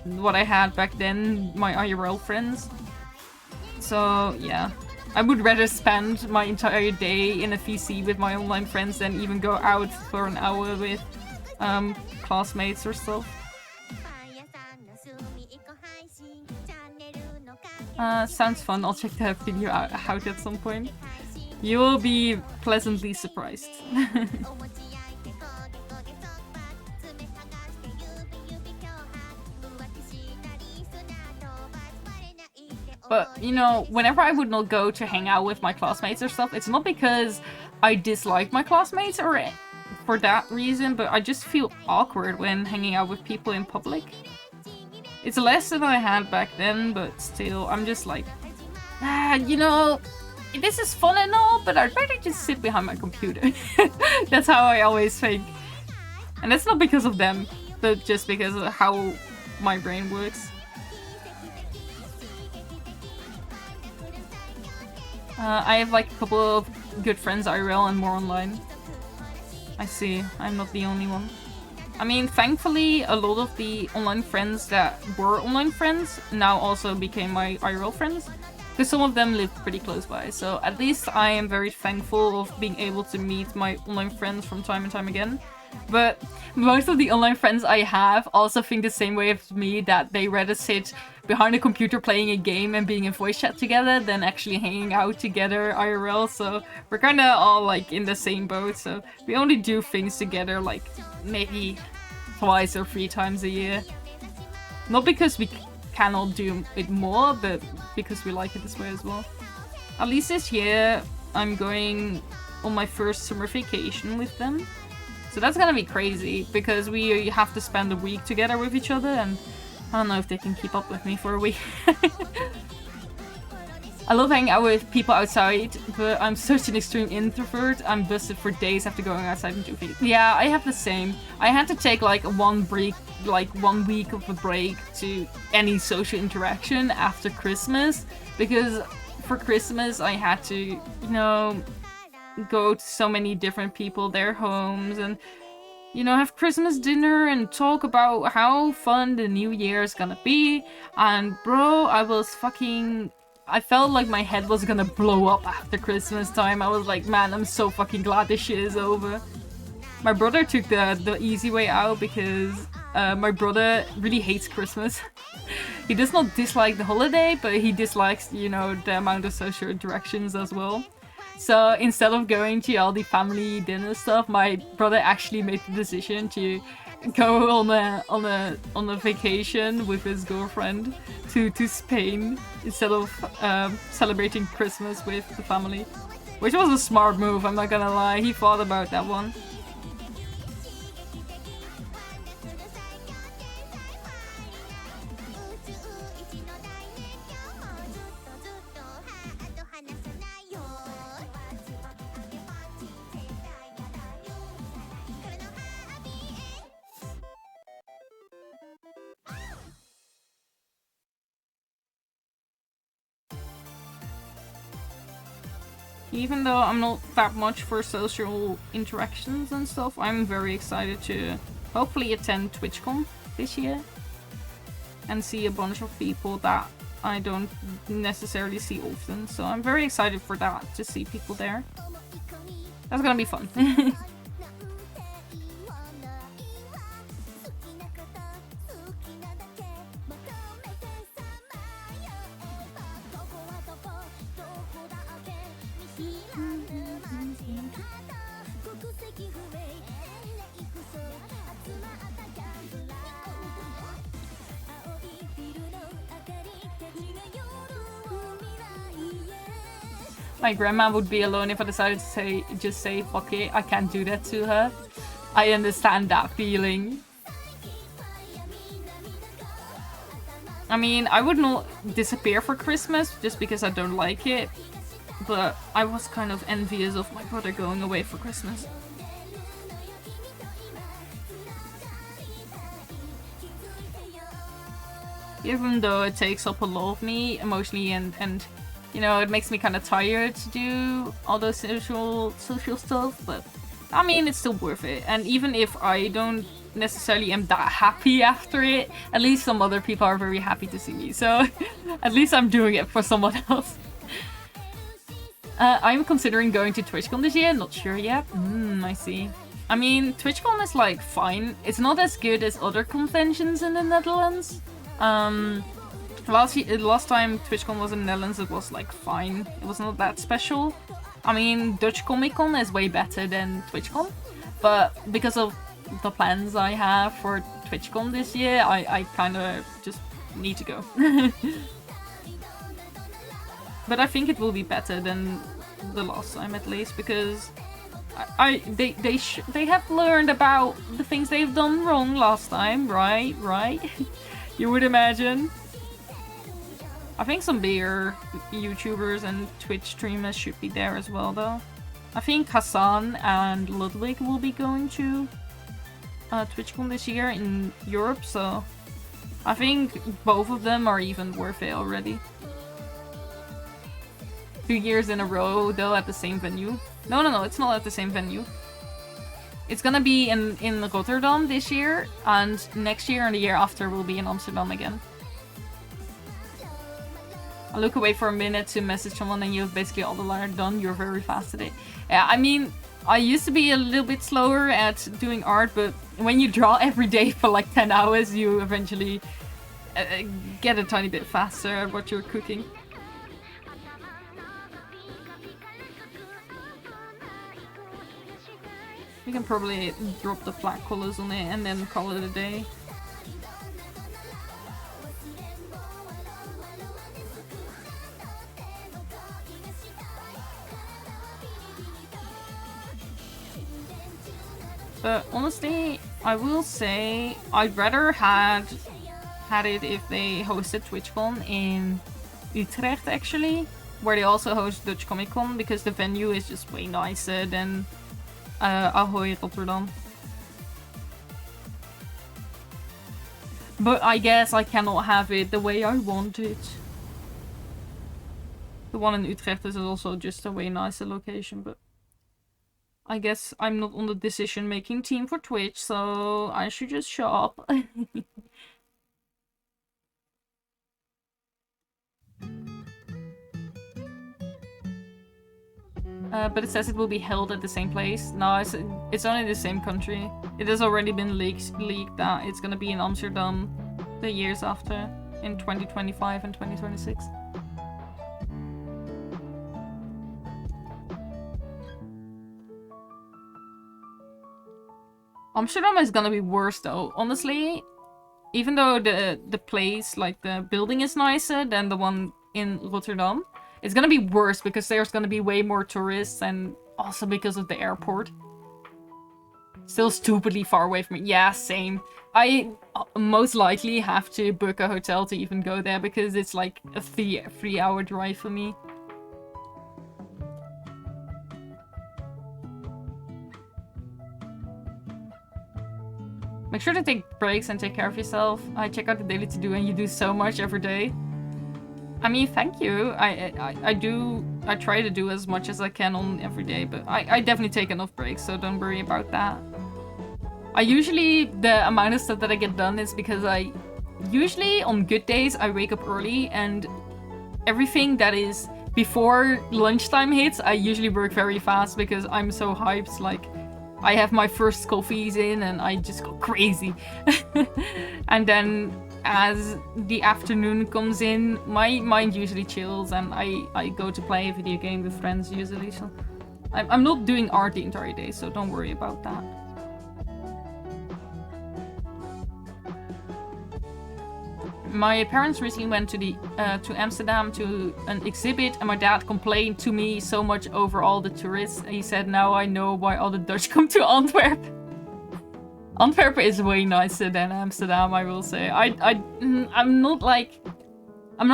what I had back then, my IRL friends. So yeah, I would rather spend my entire day in a VC with my online friends than even go out for an hour with classmates or stuff. Sounds fun. I'll check that video out at some point. You will be pleasantly surprised. But, you know, whenever I would not go to hang out with my classmates or stuff, it's not because I dislike my classmates or for that reason, but I just feel awkward when hanging out with people in public. It's less than I had back then, but still, I'm just like, you know, this is fun and all, but I'd rather just sit behind my computer. That's how I always think. And that's not because of them, but just because of how my brain works. I have like a couple of good friends IRL and more online. I see, I'm not the only one. I mean, thankfully, a lot of the online friends that were online friends now also became my IRL friends. Because some of them live pretty close by. So at least I am very thankful of being able to meet my online friends from time and time again. But most of the online friends I have also think the same way as me, that they rather sit behind a computer playing a game and being in voice chat together than actually hanging out together IRL. So we're kind of all like in the same boat. So we only do things together like maybe twice or 3 times a year. Not because we cannot do it more, but because we like it this way as well. At least this year I'm going on my first summer vacation with them. So that's gonna be crazy because we have to spend a week together with each other, and I don't know if they can keep up with me for a week. I love hanging out with people outside, but I'm such an extreme introvert. I'm busted for days after going outside and doing. Yeah, I have the same. I had to take like 1 week of a break to any social interaction after Christmas, because for Christmas I had to, you know, go to so many different people, their homes, and you know, have Christmas dinner and talk about how fun the new year is gonna be. And bro, I felt like my head was gonna blow up after Christmas time. I was like, man, I'm so fucking glad this shit is over. My brother took the easy way out because my brother really hates Christmas. He does not dislike the holiday, but he dislikes, you know, the amount of social interactions as well. So instead of going to all the family dinner stuff, my brother actually made the decision to go on a vacation with his girlfriend to Spain instead of celebrating Christmas with the family, which was a smart move. I'm not gonna lie, he thought about that one. Even though I'm not that much for social interactions and stuff, I'm very excited to hopefully attend TwitchCon this year and see a bunch of people that I don't necessarily see often. So I'm very excited for that, to see people there. That's gonna be fun. My grandma would be alone if I decided to just say fuck it. I can't do that to her. I understand that feeling. I mean, I would not disappear for Christmas just because I don't like it, but I was kind of envious of my brother going away for Christmas. Even though it takes up a lot of me emotionally and you know, it makes me kind of tired to do all those social stuff, but I mean, it's still worth it. And even if I don't necessarily am that happy after it, at least some other people are very happy to see me. So at least I'm doing it for someone else. I'm considering going to TwitchCon this year, not sure yet. I see. I mean, TwitchCon is like fine. It's not as good as other conventions in the Netherlands. Last time TwitchCon was in the Netherlands, it was like fine. It was not that special. I mean, Dutch Comic Con is way better than TwitchCon, but because of the plans I have for TwitchCon this year, I kind of just need to go. But I think it will be better than the last time, at least, because they have learned about the things they've done wrong last time, right? You would imagine. I think some bigger YouTubers and Twitch streamers should be there as well, though. I think Hassan and Ludwig will be going to TwitchCon this year in Europe, so I think both of them are even worth it already. 2 years in a row, though, at the same venue. No, it's not at the same venue. It's gonna be in Rotterdam this year, and next year and the year after will be in Amsterdam again. I look away for a minute to message someone and you have basically all the art done. You're very fast today. Yeah, I mean, I used to be a little bit slower at doing art, but when you draw every day for like 10 hours, you eventually get a tiny bit faster at what you're cooking. We can probably drop the flat colors on it and then call it a day. But honestly, I will say I'd rather had had it if they hosted TwitchCon in Utrecht, actually, where they also host Dutch Comic Con, because the venue is just way nicer than Ahoy Rotterdam. But I guess I cannot have it the way I want it. The one in Utrecht is also just a way nicer location, but I guess I'm not on the decision-making team for Twitch, so I should just shop. But it says it will be held at the same place. No, it's only the same country. It has already been leaked that it's gonna be in Amsterdam the years after, in 2025 and 2026. Amsterdam is gonna be worse though. Honestly, even though the place, like the building is nicer than the one in Rotterdam, it's gonna be worse because there's gonna be way more tourists and also because of the airport. Still stupidly far away from me. Yeah, same. I most likely have to book a hotel to even go there because it's like a three-hour drive for me. Make sure to take breaks and take care of yourself. I check out the daily to-do and you do so much every day. I mean, thank you. I try to do as much as I can on every day, but I definitely take enough breaks, so don't worry about that. The amount of stuff that I get done is because usually on good days, I wake up early and everything that is before lunchtime hits, I usually work very fast because I'm so hyped, like I have my first coffees in and I just go crazy. And then as the afternoon comes in, my mind usually chills and I go to play a video game with friends usually. So I'm not doing art the entire day, so don't worry about that. My parents recently went to Amsterdam to an exhibit, and my dad complained to me so much over all the tourists. He said, "Now I know why all the Dutch come to Antwerp." Antwerp is way nicer than Amsterdam, I will say. I'm not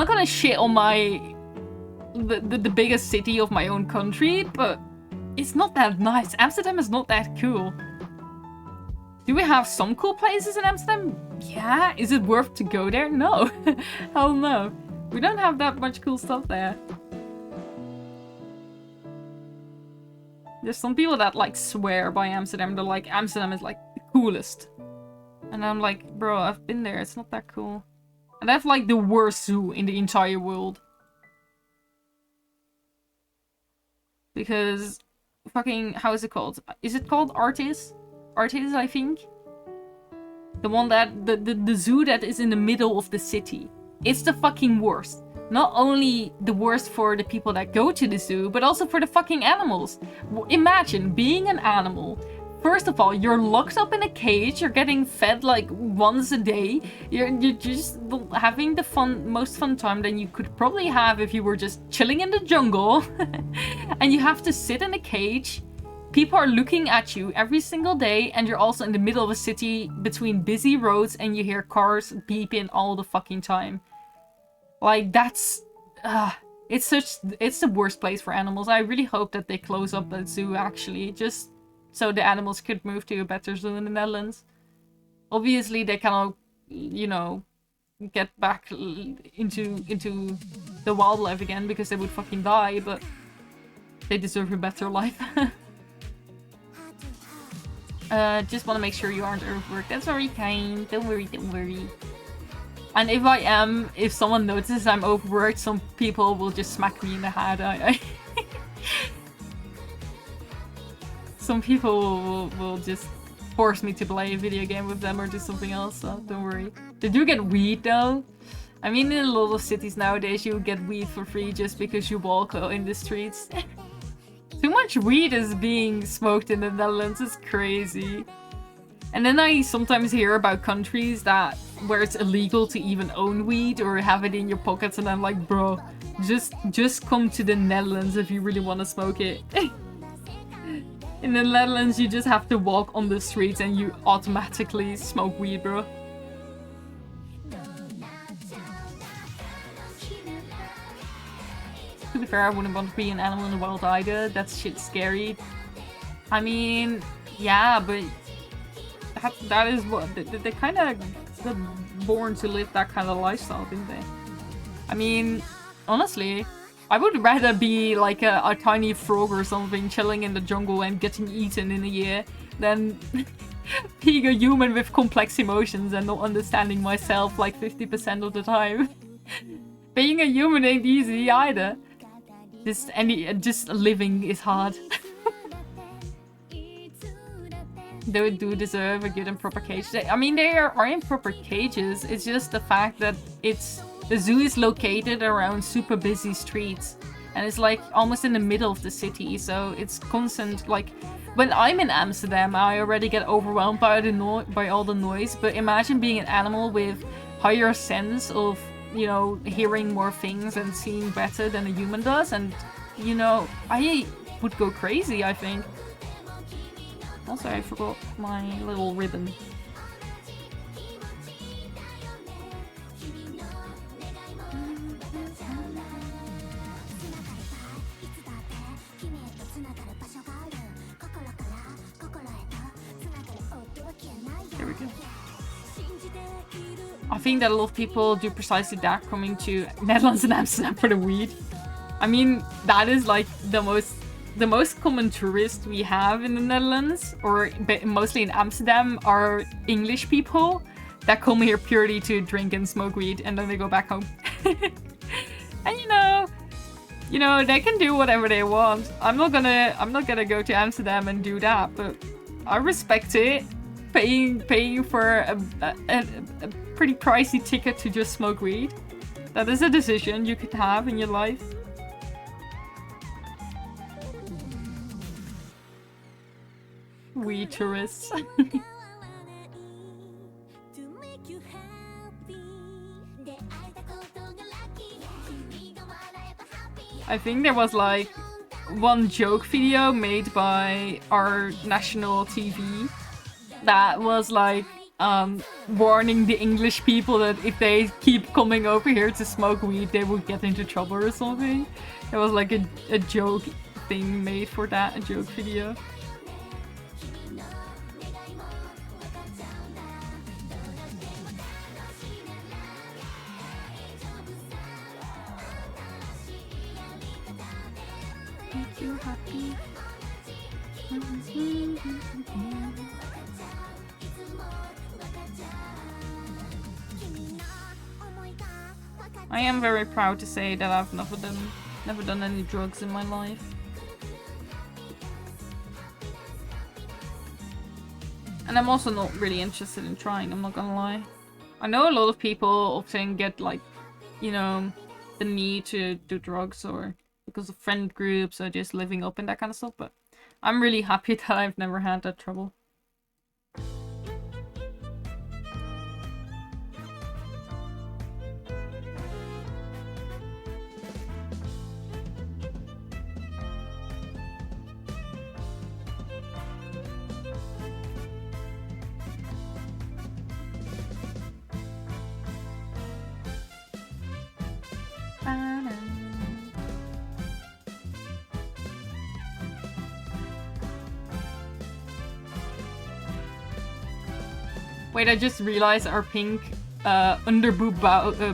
gonna shit on the biggest city of my own country, but it's not that nice. Amsterdam is not that cool. Do we have some cool places in Amsterdam? Yeah. Is it worth to go there? No. Hell no. We don't have that much cool stuff there. There's some people that like swear by Amsterdam. They're like, Amsterdam is like the coolest. And I'm like, bro, I've been there. It's not that cool. And they have like the worst zoo in the entire world. Because fucking, how is it called? Is it called Artis? Artis, I think. The one that, the zoo that is in the middle of the city. It's the fucking worst. Not only the worst for the people that go to the zoo, but also for the fucking animals. Imagine being an animal. First of all, you're locked up in a cage, you're getting fed like once a day. You're just having the most fun time than you could probably have if you were just chilling in the jungle. And you have to sit in a cage. People are looking at you every single day, and you're also in the middle of a city between busy roads and you hear cars beeping all the fucking time. Like, that's... it's the worst place for animals. I really hope that they close up that zoo, actually, just so the animals could move to a better zoo in the Netherlands. Obviously, they cannot, you know, get back into the wildlife again because they would fucking die, but they deserve a better life. Just want to make sure you aren't overworked. That's very kind. Don't worry, don't worry. And if someone notices I'm overworked, some people will just smack me in the head. Some people will just force me to play a video game with them or do something else, so don't worry. They do get weed though. I mean, in a lot of cities nowadays, you get weed for free just because you walk in the streets. Too much weed is being smoked in the Netherlands. It's crazy. And then I sometimes hear about countries where it's illegal to even own weed or have it in your pockets, and I'm like, bro, just come to the Netherlands if you really want to smoke it. In the Netherlands, you just have to walk on the streets and you automatically smoke weed, bro. To be fair, I wouldn't want to be an animal in the wild either. That shit's scary. I mean, yeah, but that is what they kind of got born to live that kind of lifestyle, didn't they? I mean, honestly, I would rather be like a tiny frog or something chilling in the jungle and getting eaten in a year than being a human with complex emotions and not understanding myself like 50% of the time. Being a human ain't easy either. Just living is hard. They do deserve a good and proper cage. I mean, they are in proper cages. It's just the fact that the zoo is located around super busy streets. And it's like almost in the middle of the city. So it's constant, like, when I'm in Amsterdam, I already get overwhelmed by all the noise. But imagine being an animal with higher sense of, you know, hearing more things and seeing better than a human does. And, you know, I would go crazy, I think. Also, I forgot my little ribbon. There we go. I think that a lot of people do precisely that, coming to Netherlands and Amsterdam for the weed. I mean, that is like the most common tourists we have in the Netherlands, or mostly in Amsterdam, are English people that come here purely to drink and smoke weed, and then they go back home. And you know, they can do whatever they want. I'm not gonna go to Amsterdam and do that, but I respect it. Paying for a pretty pricey ticket to just smoke weed. That is a decision you could have in your life. We tourists. I think there was like one joke video made by our national TV that was like warning the English people that if they keep coming over here to smoke weed, they would get into trouble or something. There was like a joke thing made for that, a joke video. Make you happy. I am very proud to say that I've never done any drugs in my life. And I'm also not really interested in trying, I'm not gonna lie. I know a lot of people often get like, you know, the need to do drugs or because of friend groups or just living up and that kind of stuff, but I'm really happy that I've never had that trouble. Wait, I just realized our pink underboob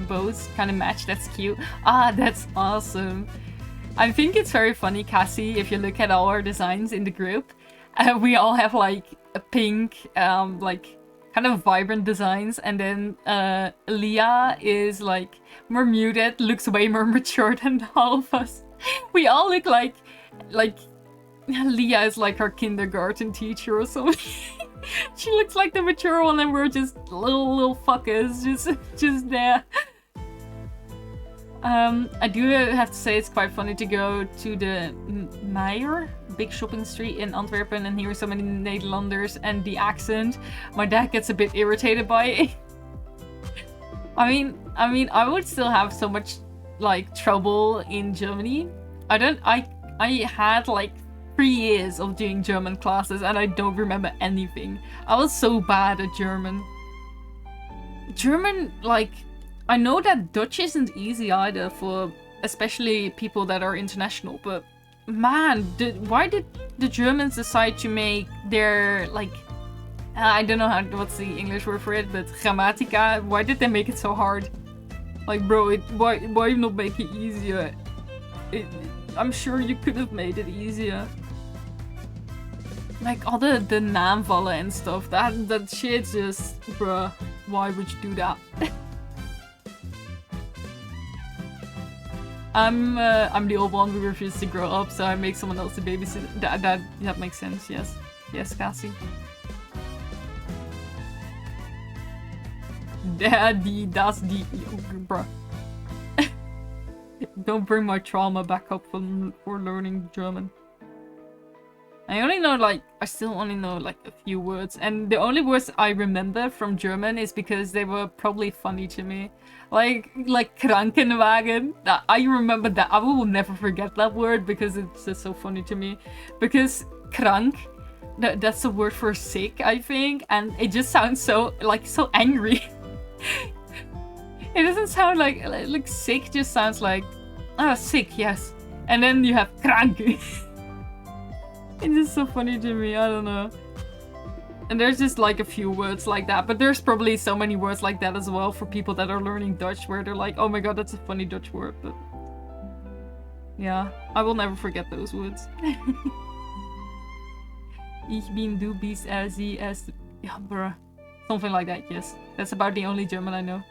bows kind of match. That's cute. Ah, that's awesome. I think it's very funny, Cassie, if you look at all our designs in the group. We all have like a pink, like kind of vibrant designs, and then Leah is like more muted, looks way more mature than all of us. We all look like Leah is like our kindergarten teacher or something. She looks like the mature one and we're just little fuckers just there. I do have to say it's quite funny to go to the Meijer, big shopping street in Antwerp, and hear so many Nederlanders and the accent. My dad gets a bit irritated by it. I mean, I would still have so much like trouble in Germany. I had like 3 years of doing German classes and I don't remember anything. I was so bad at German. German, like, I know that Dutch isn't easy either for especially people that are international. But man, why did the Germans decide to make their, like, I don't know what's the English word for it, but grammatica, why did they make it so hard? Like, bro, why not make it easier? I'm sure you could have made it easier. Like, all the naamvallen and stuff, that shit just, bruh, why would you do that? I'm the old one who refuses to grow up, so I make someone else to babysit. That makes sense, yes. Yes, Cassie. That's the... Bruh. Don't bring my trauma back up for learning German. I still only know like a few words, and the only words I remember from German is because they were probably funny to me. Like Krankenwagen, I remember that. I will never forget that word because it's just so funny to me. Because krank, that's a word for sick, I think, and it just sounds so angry. It doesn't sound like sick, just sounds like, sick, yes. And then you have krank. It's just so funny to me, I don't know. And there's just like a few words like that, but there's probably so many words like that as well for people that are learning Dutch, where they're like, oh my god, that's a funny Dutch word, but... yeah, I will never forget those words. Ich bin, du bist, sie, es... yeah, bruh. Something like that, yes. That's about the only German I know.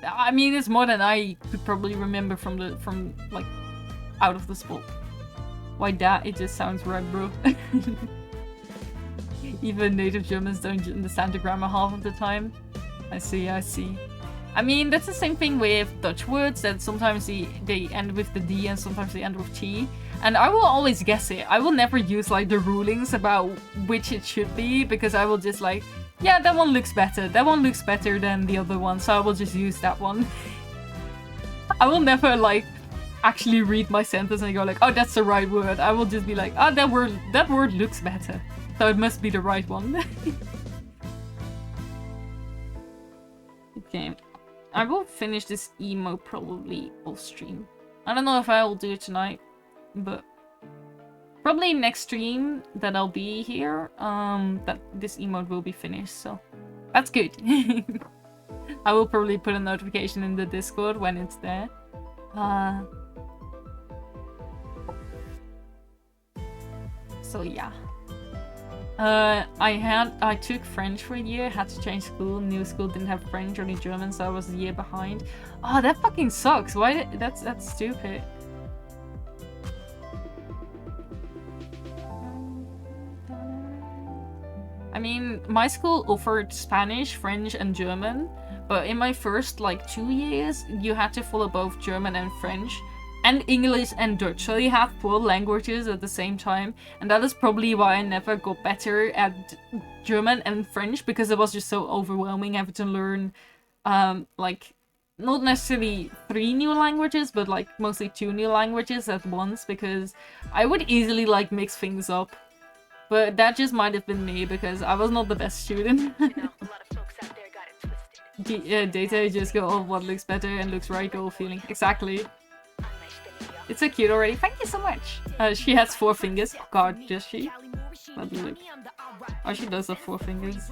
I mean, it's more than I could probably remember from like, out of the spot. Why that? It just sounds right, bro. Even native Germans don't understand the grammar half of the time. I see. I mean, that's the same thing with Dutch words, that sometimes they end with the D and sometimes they end with T. And I will always guess it. I will never use like the rulings about which it should be, because I will just like, yeah, that one looks better. That one looks better than the other one, so I will just use that one. I will never like actually read my sentence and go like, oh, that's the right word. I will just be like, oh, that word looks better, so it must be the right one. Okay, I will finish this emo probably off stream. I don't know if I will do it tonight, but probably next stream that I'll be here, that this emote will be finished, so that's good. I will probably put a notification in the Discord when it's there. So yeah. I took French for a year, had to change school, new school didn't have French, only German, so I was a year behind. Oh, that fucking sucks. Why that's stupid. I mean, my school offered Spanish, French, and German, but in my first like 2 years, you had to follow both German and French, and English and Dutch, so you have 4 languages at the same time, and that is probably why I never got better at German and French, because it was just so overwhelming having to learn, like, not necessarily 3 new languages, but like mostly 2 new languages at once, because I would easily like mix things up. But that just might have been me, because I was not the best student. Data just go, oh, what looks better and looks right, go feeling. Exactly. It's so cute already. Thank you so much. She has 4 fingers. Oh god, does she? Let me look. Oh, she does have 4 fingers.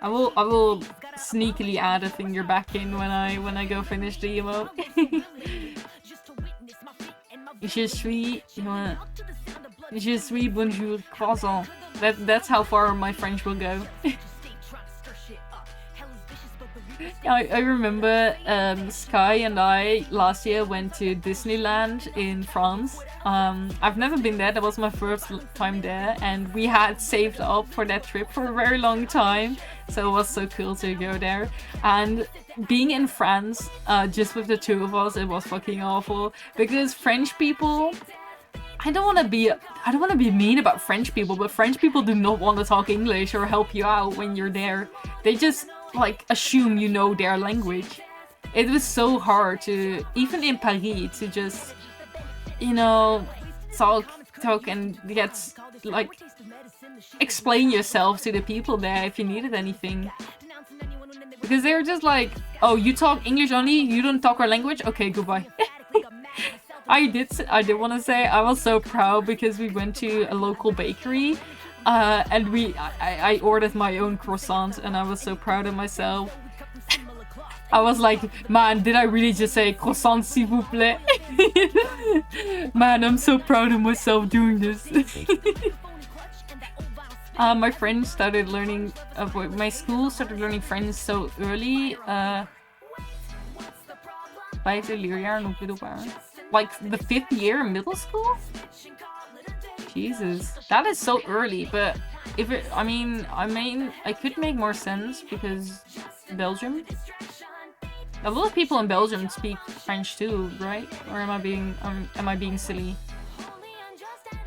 I will sneakily add a finger back in when I go finish the emote. Je suis bonjour croissant. That's how far my French will go. I remember Sky and I last year went to Disneyland in France. I've never been there, that was my first time there, and we had saved up for that trip for a very long time, so it was so cool to go there. And being in France, just with the 2 of us, it was fucking awful, because French people, I don't want to be mean about French people, but French people do not want to talk English or help you out when you're there. They just like assume you know their language. It was so hard to, even in Paris, to just, you know, talk and get like explain yourself to the people there if you needed anything. Because they were just like, oh, you talk English only? You don't talk our language? Okay, goodbye. I did want to say I was so proud because we went to a local bakery, and I ordered my own croissant, and I was so proud of myself. I was like, man, did I really just say croissant s'il vous plaît? Man, I'm so proud of myself doing this. My friends started learning, my school started learning French so early. Vijfde leerjaar nog middelbaar. Like the 5th year in middle school? Jesus, that is so early, but if it, I mean, I could make more sense because Belgium. A lot of people in Belgium speak French too, right? Or am I being silly?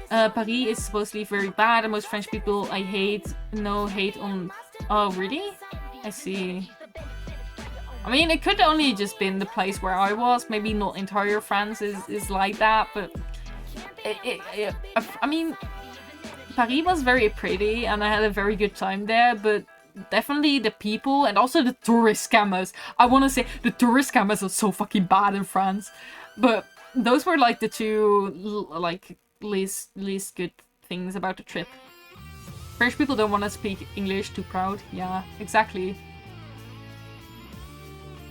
Paris is supposedly very bad, and most French people I hate. No hate on. Oh, really? I see. I mean, it could only just been the place where I was. Maybe not entire France is like that, but I mean, Paris was very pretty, and I had a very good time there. But definitely the people and also the tourist scammers. I want to say the tourist scammers are so fucking bad in France, but those were like the two least good things about the trip. French people don't want to speak English, too proud. Yeah, exactly.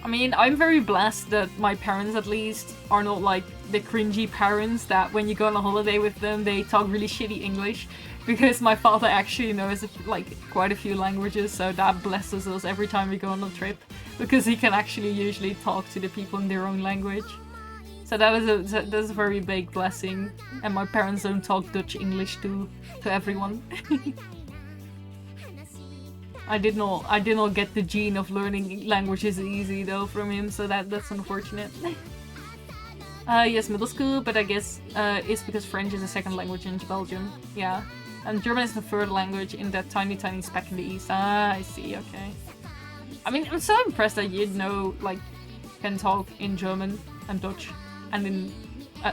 I mean, I'm very blessed that my parents, at least, are not like the cringy parents that when you go on a holiday with them, they talk really shitty English. Because my father actually knows like quite a few languages, so that blesses us every time we go on a trip. Because he can actually usually talk to the people in their own language. So that's a very big blessing. And my parents don't talk Dutch English to everyone. I did not get the gene of learning languages easy though from him, so that's unfortunate. Yes, middle school, but I guess it's because French is a second language in Belgium. Yeah. And German is the third language in that tiny speck in the east. Ah, I see, okay. I mean, I'm so impressed that you know, like, can talk in German and Dutch, and in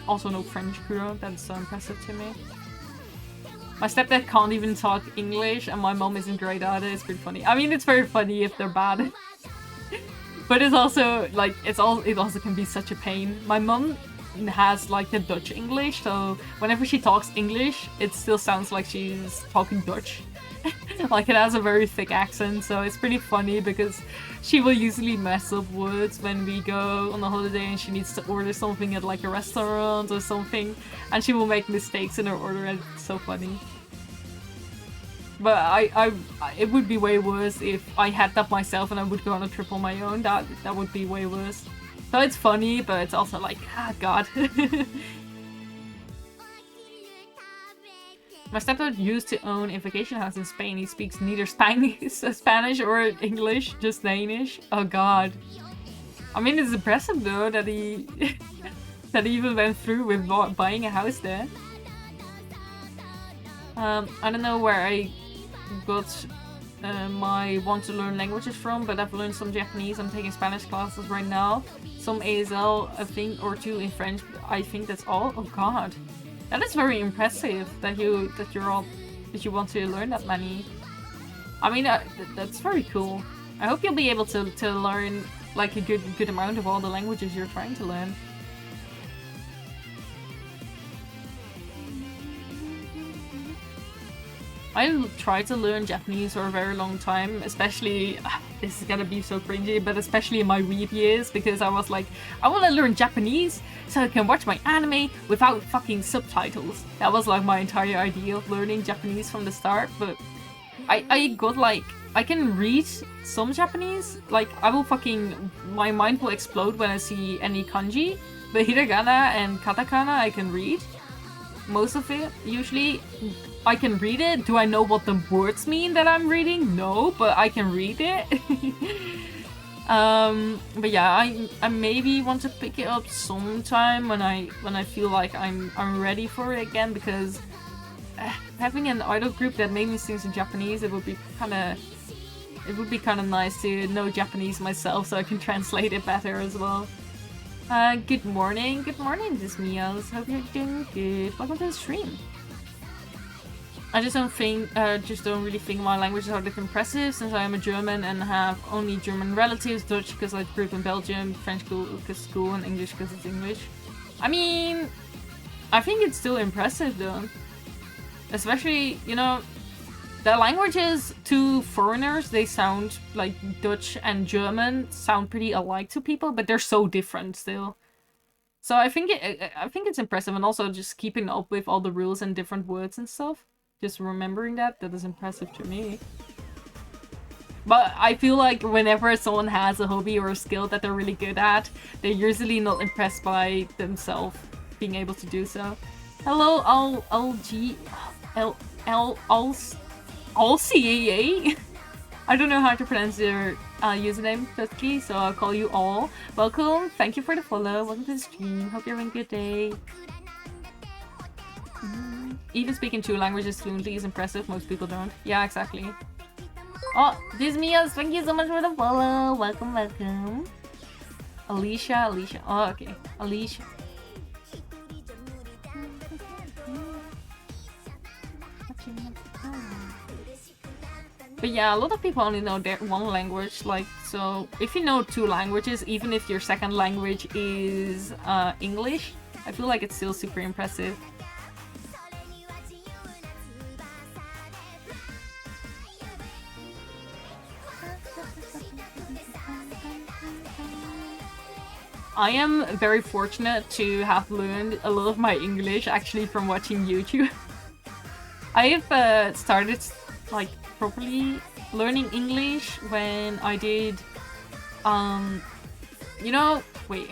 also know French, Kuro. That's so impressive to me. My stepdad can't even talk English, and my mom isn't great at it. It's pretty funny. I mean, it's very funny if they're bad. But it's also, like, it also can be such a pain. My mom has, like, the Dutch English, so whenever she talks English, it still sounds like she's talking Dutch. Like, it has a very thick accent, so it's pretty funny because she will usually mess up words when we go on a holiday and she needs to order something at, like, a restaurant or something, and she will make mistakes in her order, and it's so funny. But it would be way worse if I had that myself and I would go on a trip on my own. That would be way worse. So it's funny, but it's also like, ah, God. My stepdad used to own a vacation house in Spain. He speaks neither Spanish or English, just Danish. Oh God. I mean, it's impressive though that he that he even went through with buying a house there. I don't know where I got my want to learn languages from, but I've learned some Japanese. I'm taking Spanish classes right now. Some ASL, I think, or 2 in French. I think that's all. Oh God. That is very impressive that you want to learn that many. I mean, that's very cool. I hope you'll be able to learn like a good amount of all the languages you're trying to learn. I tried to learn Japanese for a very long time, especially, this is gonna be so cringy, but especially in my weeb years, because I was like, I want to learn Japanese so I can watch my anime without fucking subtitles. That was like my entire idea of learning Japanese from the start, but I got like, I can read some Japanese, like my mind will explode when I see any kanji, but hiragana and katakana I can read. Most of it, usually. I can read it. Do I know what the words mean that I'm reading? No, but I can read it. But yeah, I maybe want to pick it up sometime when I feel like I'm ready for it again, because having an idol group that mainly sings in Japanese, it would be kind of nice to know Japanese myself so I can translate it better as well. Good morning, this Mios. Hope you're doing good. Welcome to the stream. I just don't really think my languages are that impressive, since I am a German and have only German relatives, Dutch because I grew up in Belgium, French because school, and English because it's English. I mean, I think it's still impressive though. Especially, you know, the languages to foreigners, they sound like Dutch and German sound pretty alike to people, but they're so different still. So I think it's impressive, and also just keeping up with all the rules and different words and stuff. Just remembering that is impressive to me. But I feel like whenever someone has a hobby or a skill that they're really good at, they're usually not impressed by themselves being able to do so. Hello, Alcaa. I don't know how to pronounce your username, Tusky, so I'll call you All. Welcome, thank you for the follow, welcome to the stream, hope you're having a good day. Even speaking 2 languages fluently is impressive, most people don't. Yeah, exactly. Oh, Dismias, thank you so much for the follow, welcome, welcome. Alicia, oh okay, Alicia. But yeah, a lot of people only know their one language, like, so if you know 2 languages, even if your second language is English, I feel like it's still super impressive. I am very fortunate to have learned a lot of my English actually from watching YouTube. I've started like properly learning English when I did you know, wait,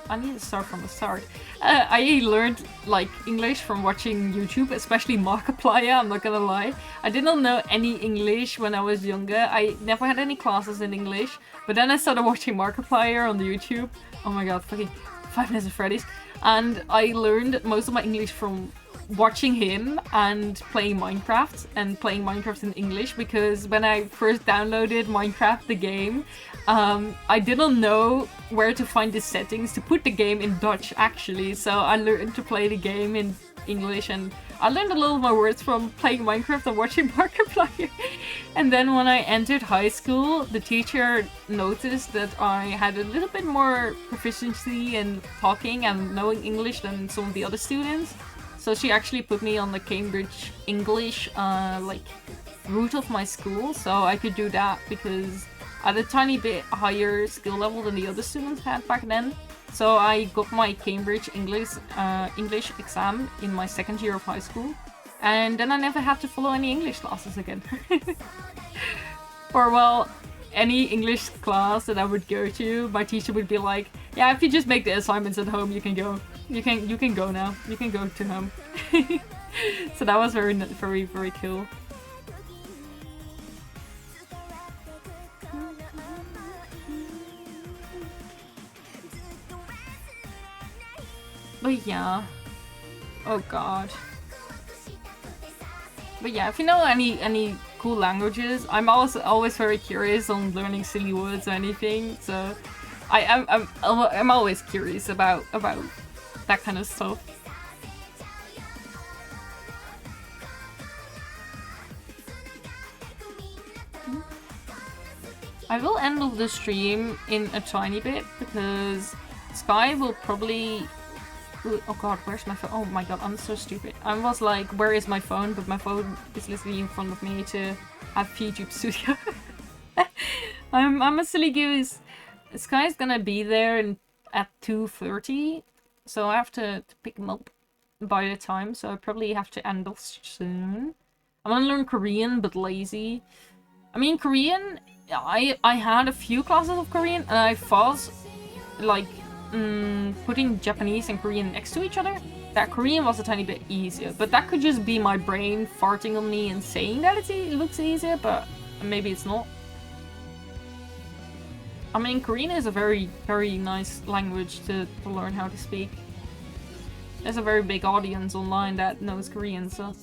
I need to start from the start. I learned like English from watching YouTube, especially Markiplier, I'm not gonna lie. I did not know any English when I was younger. I never had any classes in English, but then I started watching Markiplier on YouTube. Oh my god, fucking 5 Nights at Freddy's. And I learned most of my English from watching him and playing Minecraft in English, because when I first downloaded Minecraft the game, I didn't know where to find the settings to put the game in Dutch actually, so I learned to play the game in English, and I learned a lot of my words from playing Minecraft and watching Markiplier. And then when I entered high school, the teacher noticed that I had a little bit more proficiency in talking and knowing English than some of the other students. So she actually put me on the Cambridge English like route of my school, so I could do that because I had a tiny bit higher skill level than the other students had back then. So I got my Cambridge English exam in my 2nd year of high school, and then I never had to follow any English classes again. Or well, any English class that I would go to, my teacher would be like, yeah, if you just make the assignments at home, you can go. You can go now. You can go to home. So that was very, very, very cool. But yeah. Oh god. But yeah, if you know any cool languages, I'm also always very curious on learning silly words or anything. So I'm always curious about that kind of stuff. I will end off the stream in a tiny bit because Sky will probably... Oh god, where's my phone? Oh my god, I'm so stupid. I was like, where is my phone? But my phone is literally in front of me to have YouTube Studio. I'm a silly goose. Sky's gonna be there at 2:30, so I have to pick him up by the time, so I probably have to end off soon. I'm gonna learn Korean, but lazy. I mean, Korean, I had a few classes of Korean, and I thought, like, putting Japanese and Korean next to each other, that Korean was a tiny bit easier. But that could just be my brain farting on me and saying that it looks easier, but maybe it's not. I mean, Korean is a very, very nice language to learn how to speak. There's a very big audience online that knows Korean, so...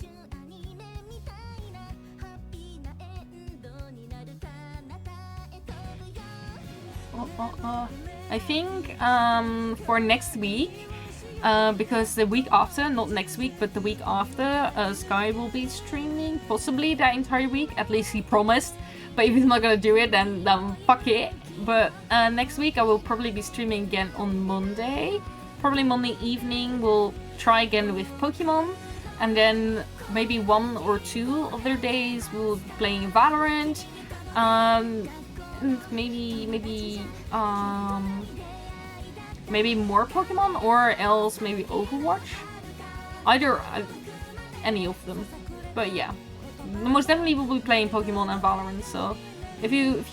I think for next week, because the week after, not next week, but the week after, Sky will be streaming, possibly that entire week, at least he promised. But if he's not gonna do it, then fuck it. But next week I will probably be streaming again on Monday. probably Monday evening we'll try again with Pokemon, and then maybe 1 or 2 other days we'll be playing Valorant. Maybe more Pokemon, or else maybe Overwatch. Either any of them. But yeah, most definitely we'll be playing Pokemon and Valorant. So if you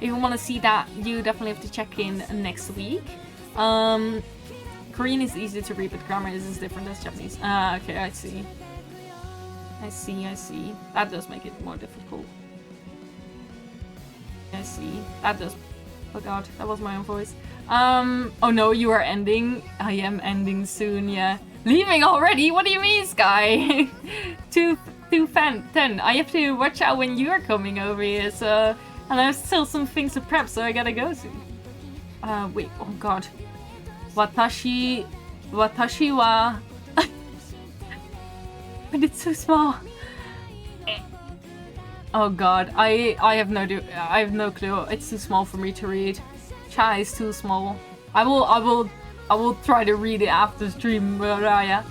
want to see that, you definitely have to check in next week. Korean is easy to read, but grammar is different as Japanese. Okay, I see. That does make it more difficult. I see. That does. Oh god, that was my own voice. Oh no, you are ending. I am ending soon, yeah. Leaving already? What do you mean, Sky? 2:10. I have to watch out when you are coming over here, so... And I have still some things to prep, so I gotta go soon. Wait, oh god. Watashi wa... But it's so small. Oh god, I have no clue. It's too small for me to read. Chat is too small. I will try to read it after stream, Mariah.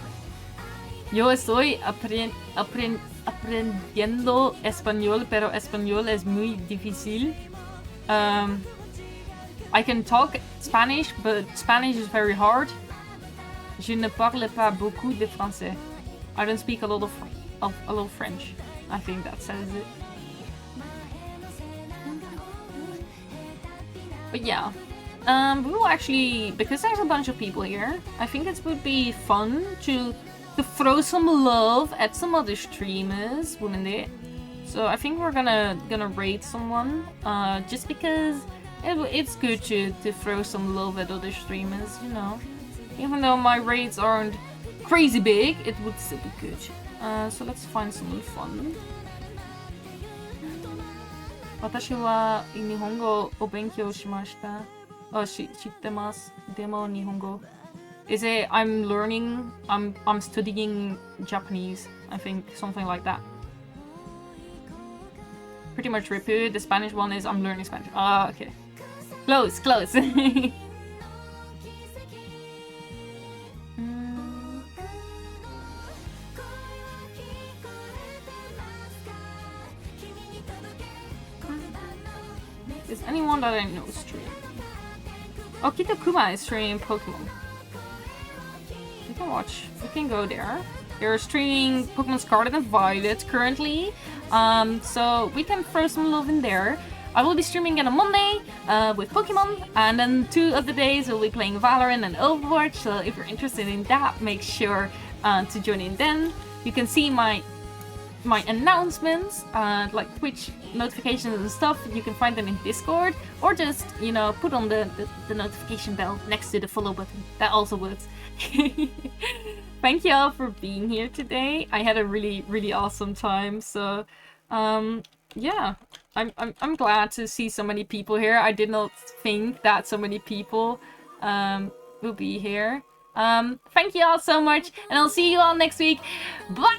Yo estoy aprendiendo español, pero español es muy difícil. I can talk Spanish, but Spanish is very hard. Je ne parle pas beaucoup de français. I don't speak a lot of French. I think that says it. But yeah, we will actually, because there's a bunch of people here, I think it would be fun to throw some love at some other streamers, wouldn't it? So I think we're gonna raid someone, just because it's good to throw some love at other streamers, you know. Even though my raids aren't crazy big, it would still be good. So let's find someone fun. Watashi wa Nihongo o benkyou shimashita. Oh, shittemasu. Demo Nihongo. Is it I'm studying Japanese, I think, something like that. Pretty much Ripu. The Spanish one is I'm learning Spanish. Ah, okay. Close. Is anyone that I know stream? Oh, Kitakuma is streaming Pokemon. You can watch. You can go there. They're streaming Pokemon Scarlet and Violet currently. So we can throw some love in there. I will be streaming on a Monday with Pokemon, and then 2 other days we'll be playing Valorant and Overwatch. So if you're interested in that, make sure to join in then. You can see my announcements, like Twitch notifications and stuff. You can find them in Discord, or just, you know, put on the notification bell next to the follow button. That also works. Thank you all for being here today. I had a really awesome time. So yeah, I'm glad to see so many people here. I did not think that so many people will be here. Thank you all so much, and I'll see you all next week. Bye.